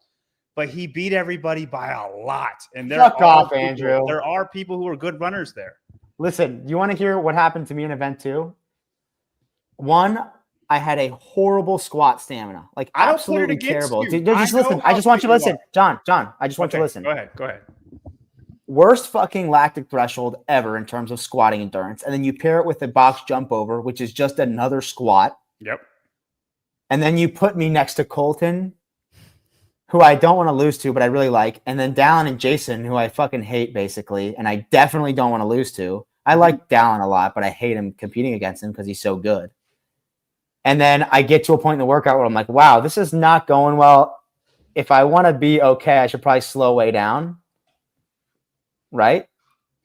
But he beat everybody by a lot. And Fuck off, Andrew. There are people who are good runners there. Listen, you want to hear what happened to me in event 2? One, I had a horrible squat stamina, like I don't put it absolutely against terrible. you. Dude, just I know listen. I how just want you to fit you listen, John. I just want you to listen. Go ahead. Worst fucking lactic threshold ever in terms of squatting endurance, and then you pair it with a box jump over, which is just another squat. Yep. And then you put me next to Colton, who I don't want to lose to, but I really like. And then Dallin and Jason, who I fucking hate, basically. And I definitely don't want to lose to. I like Dallin a lot, but I hate him competing against him because he's so good. And then I get to a point in the workout where I'm like, wow, this is not going well. If I want to be okay, I should probably slow way down. Right?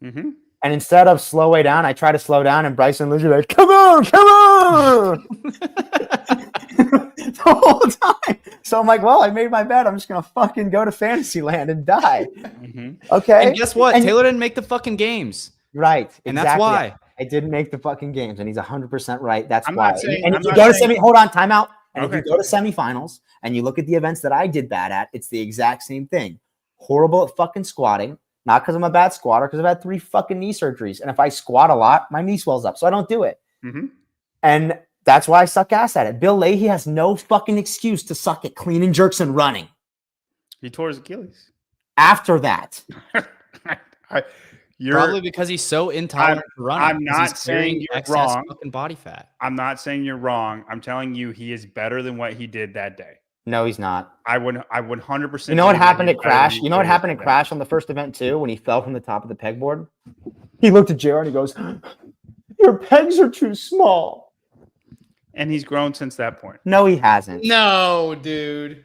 Mm-hmm. And instead of slow way down, I try to slow down, and Bryson literally like, come on. The whole time. So I'm like, well, I made my bet. I'm just gonna fucking go to Fantasyland and die. Mm-hmm. Okay. And guess what? And- Taylor didn't make the fucking games. Right. And exactly. that's why. I didn't make the fucking games, and he's 100% right. That's I'm why. not saying- and I'm if you not go to saying- hold on, time out. And Okay. if you go to semifinals and you look at the events that I did bad at, it's the exact same thing. Horrible at fucking squatting. Not because I'm a bad squatter, because I've had 3 fucking knee surgeries. And if I squat a lot, my knee swells up. So I don't do it. Mm-hmm. And that's why I suck ass at it. Bill Leahy has no fucking excuse to suck at clean and jerks and running. He tore his Achilles. After that, Probably because he's so intolerant to running. I'm 'cause not he's carrying saying you're excess wrong. fucking body fat. I'm not saying you're wrong. I'm telling you he is better than what he did that day. no, he's not. I would 100%. You know what believe that happened he's at better than Crash? he You know what did happened at that Crash on the first event too, when he fell from the top of the pegboard? He looked at JR and he goes, your pegs are too small. day. And he's grown since that point. No, he hasn't. No, dude.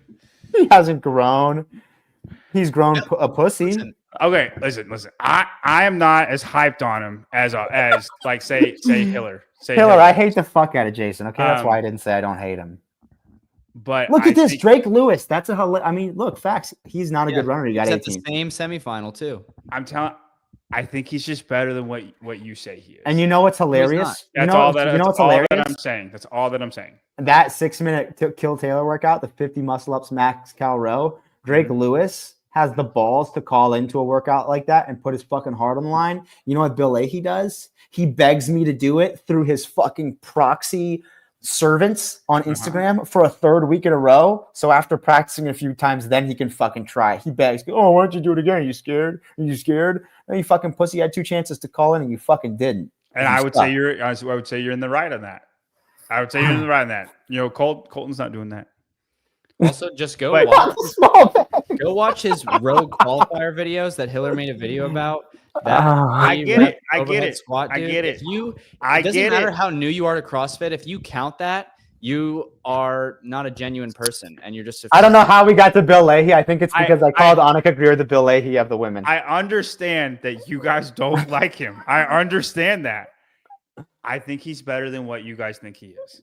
He hasn't grown. He's grown a pussy. Listen, Okay, listen. I am not as hyped on him as like say Hiller. Hiller, I hate the fuck out of Jason. Okay, that's Um, why I didn't say I don't hate him. But Look I at this, think- Drake Lewis. That's I mean, look, facts. He's not a Yeah, good runner. He got he's at the 18. same semifinal too. I'm telling. I think he's just better than what you say he is. And you know what's hilarious? that's you know, all that. you know That's what's all hilarious? that I'm saying. That's all that I'm saying. That 6-minute Kill Taylor workout, the 50 muscle ups max cal row, Drake Lewis has the balls to call into a workout like that and put his fucking heart on the line. You know what Bill Leahy does? He begs me to do it through his fucking proxy servants on Instagram for a 3rd week in a row. So after practicing a few times, then he can fucking try. He begs, oh, why don't you do it again? Are you scared? Are you scared? No, you fucking pussy. You had 2 chances to call in and you fucking didn't. And You I would suck. say you're in the right on that. I would say you're in the right on that. You know, Colton's not doing that. Also, just go But- watch, Small bag. go watch his road qualifier videos that Hiller made a video about. That I three get rep it. I get overhead it. Squat, I dude. get it. If you, I it doesn't get matter it. how new you are to CrossFit. If you count that, you are not a genuine person, and you're just. I don't know how we got to Bill Leahy. I think it's I- because I called Annika Greer the Bill Leahy of the women. I understand that you guys don't like him. I understand that. I think he's better than what you guys think he is.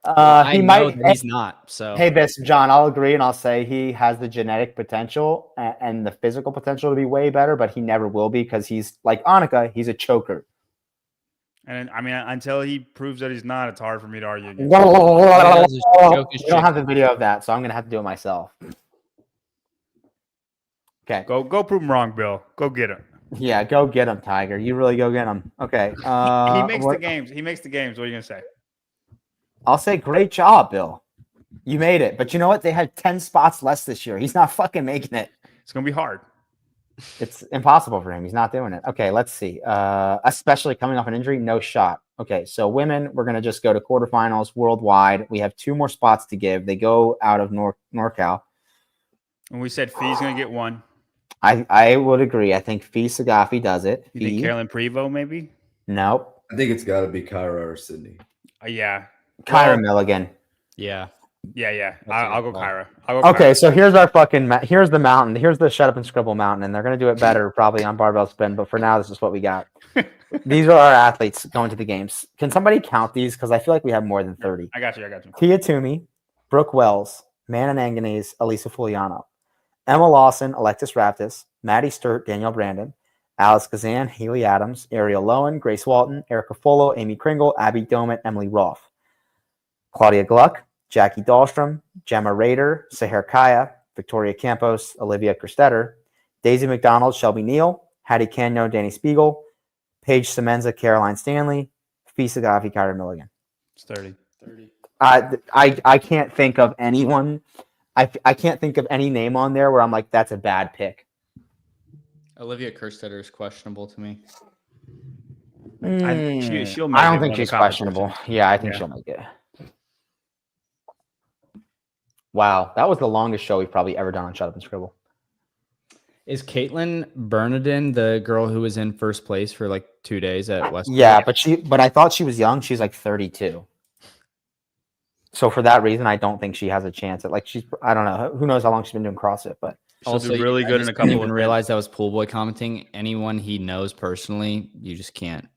I He know might. that he's not. So Hey, this John, I'll agree, and I'll say he has the genetic potential and the physical potential to be way better, but he never will be because he's like Annika. He's a choker. And I mean, until he proves that he's not, it's hard for me to argue We against. does is choke his don't have the chicken. video of that, so I'm gonna have to do it myself. Okay. Go prove him wrong, Bill. Go get him. Yeah, go get him, Tiger. You really go get him. Okay. He makes the what- games. He makes the games. What are you gonna say? I'll say great job, Bill. You made it. But you know what? They had 10 spots less this year. He's not fucking making it. It's gonna be hard. It's impossible for him. He's not doing it. Okay, let's see. Especially coming off an injury, no shot. Okay, so women, we're gonna just go to quarterfinals worldwide. We have 2 more spots to give. They go out of NorCal. And we said Fee's gonna get one. I would agree. I think Fee Sagafi does it. You think Fee? Carolyn Prevost maybe? Nope. I think it's got to be Kyra or Sydney. Yeah. Kyra Well, Milligan. Yeah. Yeah. That's a I'll good go call. Kyra. I'll go Okay, Kyra. so here's our fucking here's the mountain. Here's the shut up and scribble mountain, and they're gonna do it better probably on barbell spin. But for now, this is what we got. These are our athletes going to the games. Can somebody count these? Because I feel like we have more than 30. I got you. Tia Toomey, Brooke Wells, Manon Anganese, Elisa Fuliano, Emma Lawson, Alexis Raptis, Maddie Sturt, Danielle Brandon, Alice Kazan, Haley Adams, Ariel Lowen, Grace Walton, Erica Follo, Amy Kringle, Abby Domet, Emily Roth, Claudia Gluck, Jackie Dahlstrom, Gemma Rader, Seher Kaya, Victoria Campos, Olivia Kerstetter, Daisy McDonald, Shelby Neal, Hattie Canno, Danny Spiegel, Paige Semenza, Caroline Stanley, Fisa Gaffi, Kyra Milligan. It's 30. I can't think of anyone. I can't think of any name on there where I'm like, that's a bad pick. Olivia Kerstetter is questionable to me. She'll make I don't it think one of she's the questionable. competitions. Yeah, I think Yeah. she'll make it. Wow, that was the longest show we've probably ever done on Shut Up and Scribble. Is Caitlin Bernardin the girl who was in first place for like 2 days at West? Yeah, but I thought she was young. She's like 32. So for that reason, I don't think she has a chance at I don't know. Who knows how long she's been doing CrossFit, but She'll also do really good in a couple. I didn't even of realize that was Pool Boy commenting. Anyone he knows personally, you just can't.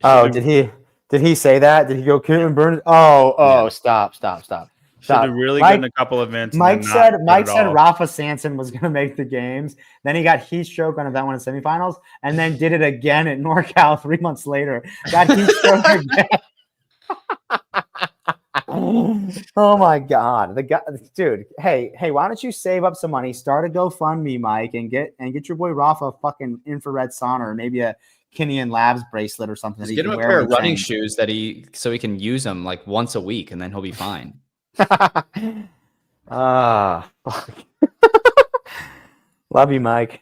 oh, did he say that? Did he go Caitlin Bernard? Oh, stop. She'll do really Mike- good in a couple events. Mike said all. Rafa Sanson was going to make the games. Then he got heat stroke on event one in semifinals, and then did it again at NorCal 3 months later. Got heat stroke again. Oh my God, the guy, dude. Hey, why don't you save up some money, start a GoFundMe, Mike, and get your boy Rafa a fucking infrared sauna or maybe a Kinnean Labs bracelet or something. Just that he get can him a wear pair when of he running trains. shoes so he can use them like once a week, and then he'll be fine. Ah, fuck. Love you, Mike.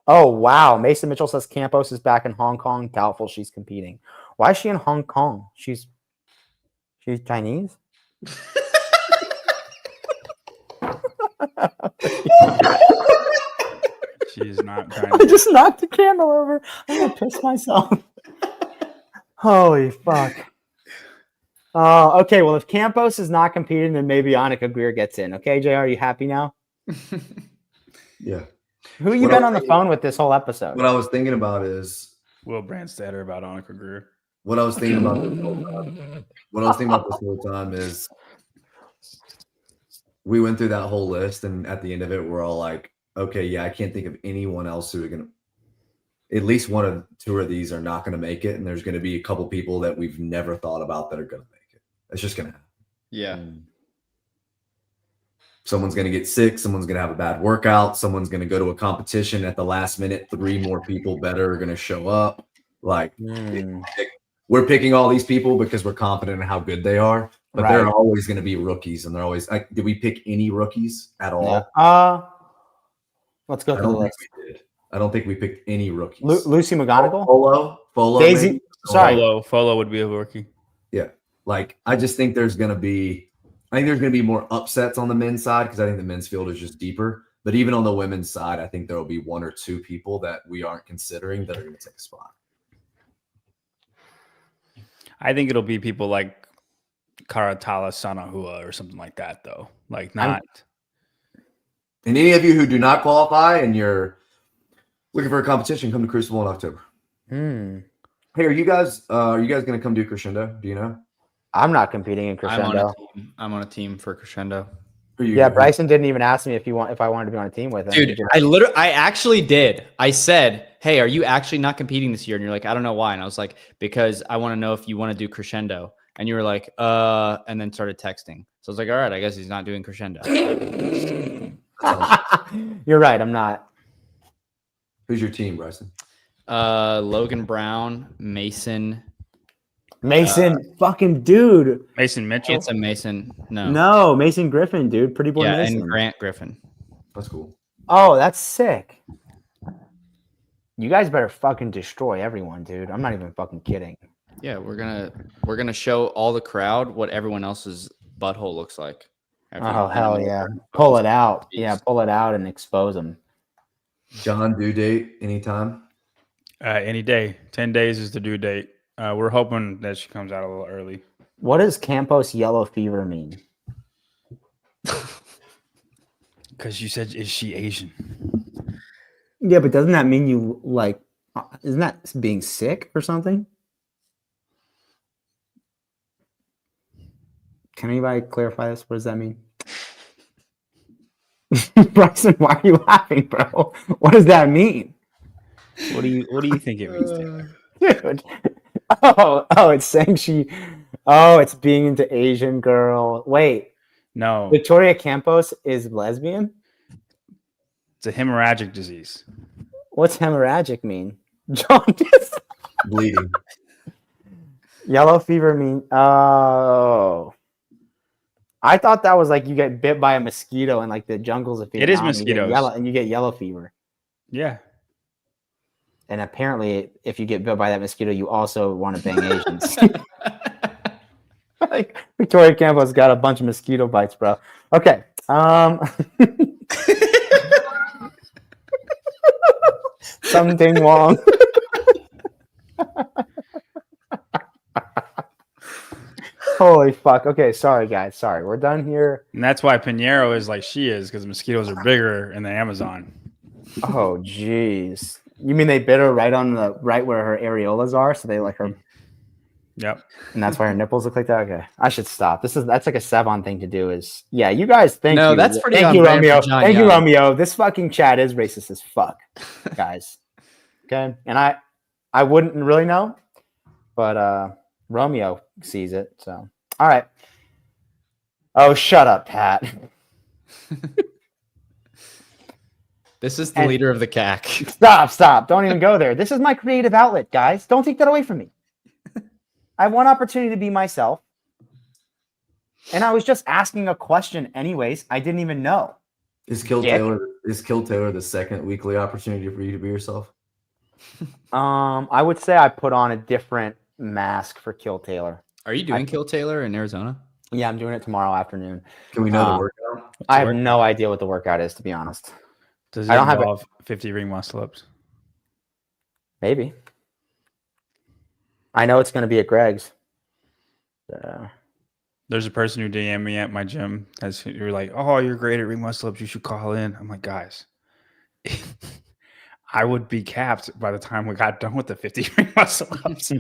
Oh wow, Mason Mitchell says Campos is back in Hong Kong. Doubtful she's competing. Why is she in Hong Kong? She's Chinese. She's not trying I to. just knocked the candle over. I'm gonna piss myself. Holy fuck. Oh, okay. Well, if Campos is not competing, then maybe Annika Greer gets in. Okay, JR, are you happy now? Yeah. Who you What been I- on the phone with this whole episode? What I was thinking about is Will Brandstetter about Annika Greer. what I was thinking about. What I was thinking about this whole time is we went through that whole list, and at the end of it, we're all like, okay, yeah, I can't think of anyone else who are gonna. At least one or two of these are not going to make it, and there's going to be a couple people that we've never thought about that are going to make it. It's just going to happen. Yeah. Someone's going to get sick. Someone's going to have a bad workout. Someone's going to go to a competition at the last minute. 3 more people better are going to show up. Like we're picking all these people because we're confident in how good they are, but they're always going to be rookies, and they're always like, did we pick any rookies at all? Yeah. Let's go I through the don't think list. we did. I don't think we picked any rookies. Lucy McGonigal, Folo, Daisy. maybe? Sorry, Folo would be a rookie. Yeah. Like, I just think there's going to be more upsets on the men's side because I think the men's field is just deeper. But even on the women's side, I think there will be 1 or 2 people that we aren't considering that are going to take a spot. I think it'll be people like Karatala Sanahua or something like that, though. Like not. And any of you who do not qualify and you're looking for a competition, come to Crucible in October. Hey, are you guys going to come do Crescendo? Do you know? I'm not competing in Crescendo. I'm on a team for Crescendo. Yeah, Bryson didn't even ask me if I wanted to be on a team with him. Dude, I actually did. I said, "Hey, are you actually not competing this year?" And you're like, "I don't know why." And I was like, "Because I want to know if you want to do Crescendo." And you were like, and then started texting. So I was like, "All right, I guess he's not doing Crescendo." You're right. I'm not. Who's your team, Bryson? Logan Brown, Mason, fucking dude. Mason Mitchell. It's a Mason. No, Mason Griffin, dude. Pretty boy Mason. And Grant Griffin. That's cool. Oh, that's sick. You guys better fucking destroy everyone, dude. I'm not even fucking kidding. Yeah, we're gonna show all the crowd what everyone else's butthole looks like. Oh hell yeah! Pull it out. Yeah, pull it out and expose them. John, due date anytime? Any day. 10 days is the due date. We're hoping that she comes out a little early. What does Campos yellow fever mean? Because you said, is she Asian? Yeah, but doesn't that mean you like? Isn't that being sick or something? Can anybody clarify this? What does that mean? Bryson, why are you laughing, bro? What does that mean? What do you think it means, Taylor? Dude. Oh, it's saying it's being into Asian girl. Wait, No, Victoria Campos is lesbian? it's a hemorrhagic disease. What's hemorrhagic mean? Jaundice. Bleeding. Yellow fever mean. Oh. I thought that was like you get bit by a mosquito in like the jungles of Vietnam. It is and you get mosquitoes. you get yellow fever. Yeah. And apparently, if you get bit by that mosquito, you also want to bang Asians. Like Victoria Campbell's got a bunch of mosquito bites, bro. Okay. Something wrong. Holy fuck. Okay, sorry guys. Sorry. We're done here. And that's why Pinheiro is like she is, because mosquitoes are bigger in the Amazon. Oh jeez. You mean they bit her right where her areolas are? So they like her, Yep. and that's why her nipples look like that? Okay. I should stop. That's like a Sevon thing to do is you guys thank you. That's pretty thank on you, brand for Romeo. John Thank you, Young. Romeo. This fucking chat is racist as fuck, guys. Okay. And I wouldn't really know, but Romeo sees it. So all right. Oh, shut up, Pat. This is the leader of the CAC. Stop. Don't even go there. This is my creative outlet, guys. Don't take that away from me. I have one opportunity to be myself. And I was just asking a question anyways. I didn't even know. Is Kill Taylor the second weekly opportunity for you to be yourself? I would say I put on a different mask for Kill Taylor. Are you doing Kill Taylor in Arizona? Yeah, I'm doing it tomorrow afternoon. Can we know the workout? I have no idea what the workout is, to be honest. Does it I don't have involve 50 ring muscle ups? Maybe. I know it's going to be at Greg's. There's a person who DM'd me at my gym as you were like, "Oh, you're great at ring muscle ups. You should call in." I'm like, guys, I would be capped by the time we got done with the 50 ring muscle ups.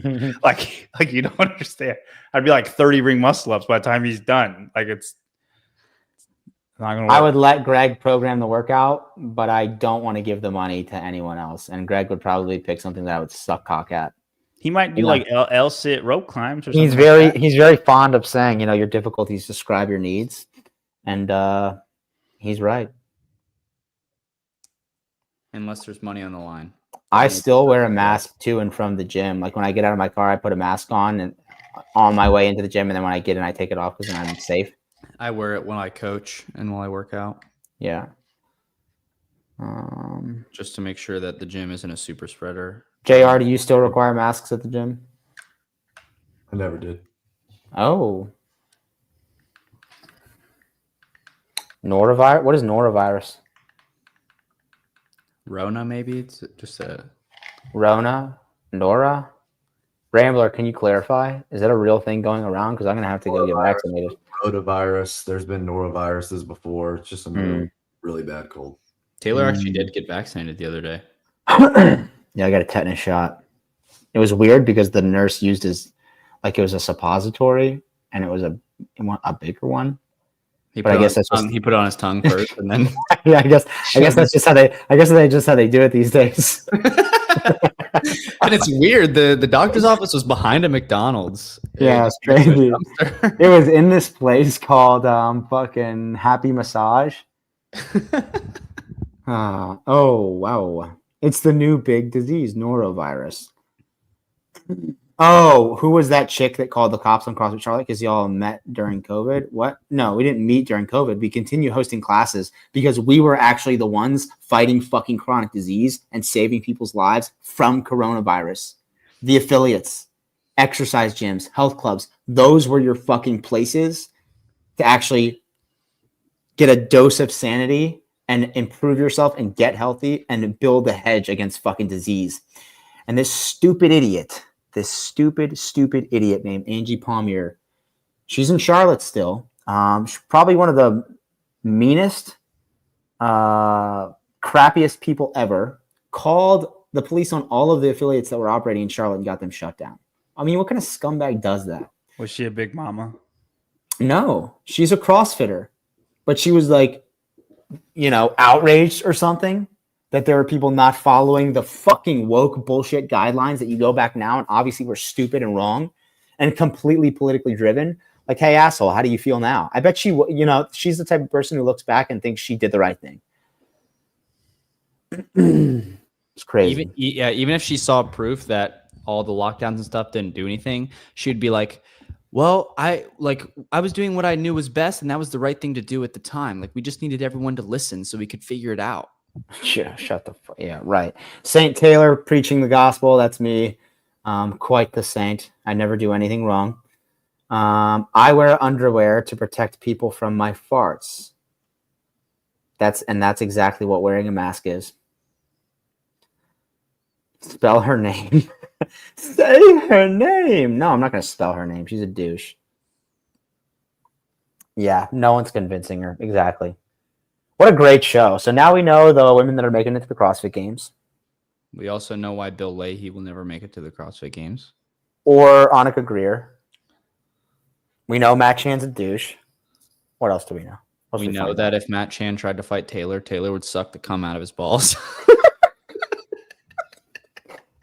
like you don't understand. I'd be like 30 ring muscle ups by the time he's done. Like it's not gonna work. I would let Greg program the workout, but I don't want to give the money to anyone else. And Greg would probably pick something that I would suck cock at. He might do like L sit rope climbs or something. He's very fond of saying, your difficulties describe your needs. And he's right. Unless there's money on the line. I still wear a mask to and from the gym. Like when I get out of my car, I put a mask on and on my way into the gym. And then when I get in, I take it off because then I'm safe. I wear it when I coach and while I work out. Yeah. Just to make sure that the gym isn't a super spreader. JR, do you still require masks at the gym? I never did. Oh. Norovirus? What is norovirus? Rona, maybe? It's just a... Rona? Nora? Rambler, can you clarify? Is that a real thing going around? Because I'm going to have to go get vaccinated. Rotavirus. There's been noroviruses before. It's just a really bad cold. Taylor actually did get vaccinated the other day. Yeah, I got a tetanus shot. It was weird because the nurse used it was a suppository, and it was a bigger one. He put it on his tongue first, and then yeah, I guess that's just how they do it these days. And it's weird. The doctor's office was behind a McDonald's. Yeah, it's crazy. It was in this place called fucking Happy Massage. Oh wow. It's the new big disease, norovirus. Oh, who was that chick that called the cops on CrossFit Charlotte because y'all met during COVID? What? No, we didn't meet during COVID. We continued hosting classes because we were actually the ones fighting fucking chronic disease and saving people's lives from coronavirus. The affiliates, exercise gyms, health clubs, those were your fucking places to actually get a dose of sanity and improve yourself and get healthy and build a hedge against fucking disease. And this stupid idiot named Angie Palmier, she's in Charlotte still. She's probably one of the meanest, crappiest people ever. Called the police on all of the affiliates that were operating in Charlotte and got them shut down. I mean, what kind of scumbag does that? Was she a big mama? No, she's a CrossFitter, but she was like, outraged or something that there were people not following the fucking woke bullshit guidelines that you go back now and obviously were stupid and wrong and completely politically driven. Like, hey, asshole, how do you feel now? I bet she, she's the type of person who looks back and thinks she did the right thing. It's crazy. Even if she saw proof that all the lockdowns and stuff didn't do anything, she'd be like, well, I was doing what I knew was best, and that was the right thing to do at the time. Like, we just needed everyone to listen so we could figure it out. Shut the fuck. Yeah, right. Saint Taylor preaching the gospel. That's me. Quite the saint. I never do anything wrong. I wear underwear to protect people from my farts. That's exactly what wearing a mask is. Spell her name. Say her name. No, I'm not going to spell her name. She's a douche. Yeah, no one's convincing her. Exactly. What a great show. So now we know the women that are making it to the CrossFit Games. We also know why Bill Leahy will never make it to the CrossFit Games. Or Annika Greer. We know Matt Chan's a douche. What else do we know? We know that if Matt Chan tried to fight Taylor, Taylor would suck the cum out of his balls.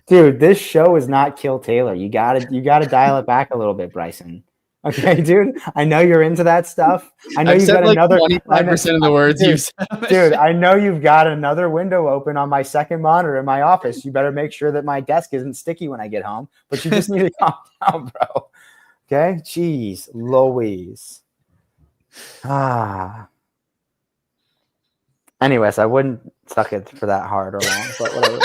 Dude, this show is not Kill Taylor. You gotta dial it back a little bit, Bryson. Okay, dude. I know you're into that stuff. I know I've you've said got like another 25% of the words you said. Dude, I know you've got another window open on my second monitor in my office. You better make sure that my desk isn't sticky when I get home. But you just need to calm down, bro. Okay? Jeez, Louise. Anyways, I wouldn't suck it for that hard or long, but whatever.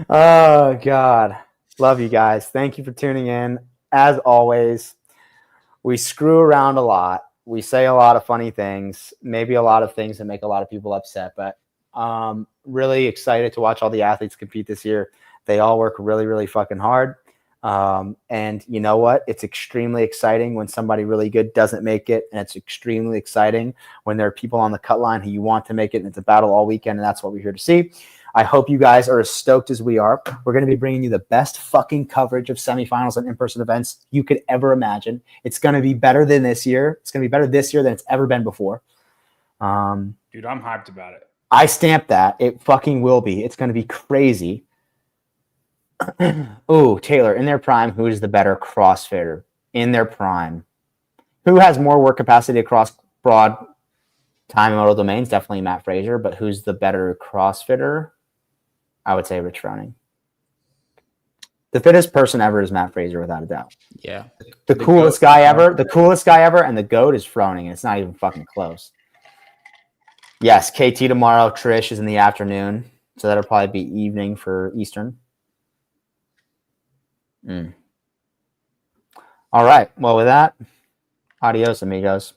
Oh God, love you guys. Thank you for tuning in. As always, we screw around a lot. We say a lot of funny things, maybe a lot of things that make a lot of people upset, but really excited to watch all the athletes compete this year. They all work really, really fucking hard. And you know what? It's extremely exciting when somebody really good doesn't make it. And it's extremely exciting when there are people on the cut line who you want to make it. And it's a battle all weekend. And that's what we're here to see. I hope you guys are as stoked as we are. We're going to be bringing you the best fucking coverage of semifinals and in-person events you could ever imagine. It's going to be better than this year. It's going to be better this year than it's ever been before. Dude, I'm hyped about it. I stamp that. It fucking will be. It's going to be crazy. Oh, Taylor, in their prime, who is the better CrossFitter? In their prime. Who has more work capacity across broad time and modal domains? Definitely Matt Fraser, but who's the better CrossFitter? I would say Rich Froning. The fittest person ever is Matt Fraser, without a doubt. Yeah. The coolest guy ever, and the GOAT is Froning, and it's not even fucking close. Yes, KT tomorrow, Trish is in the afternoon, so that'll probably be evening for Eastern. All right. Well, with that, adios, amigos.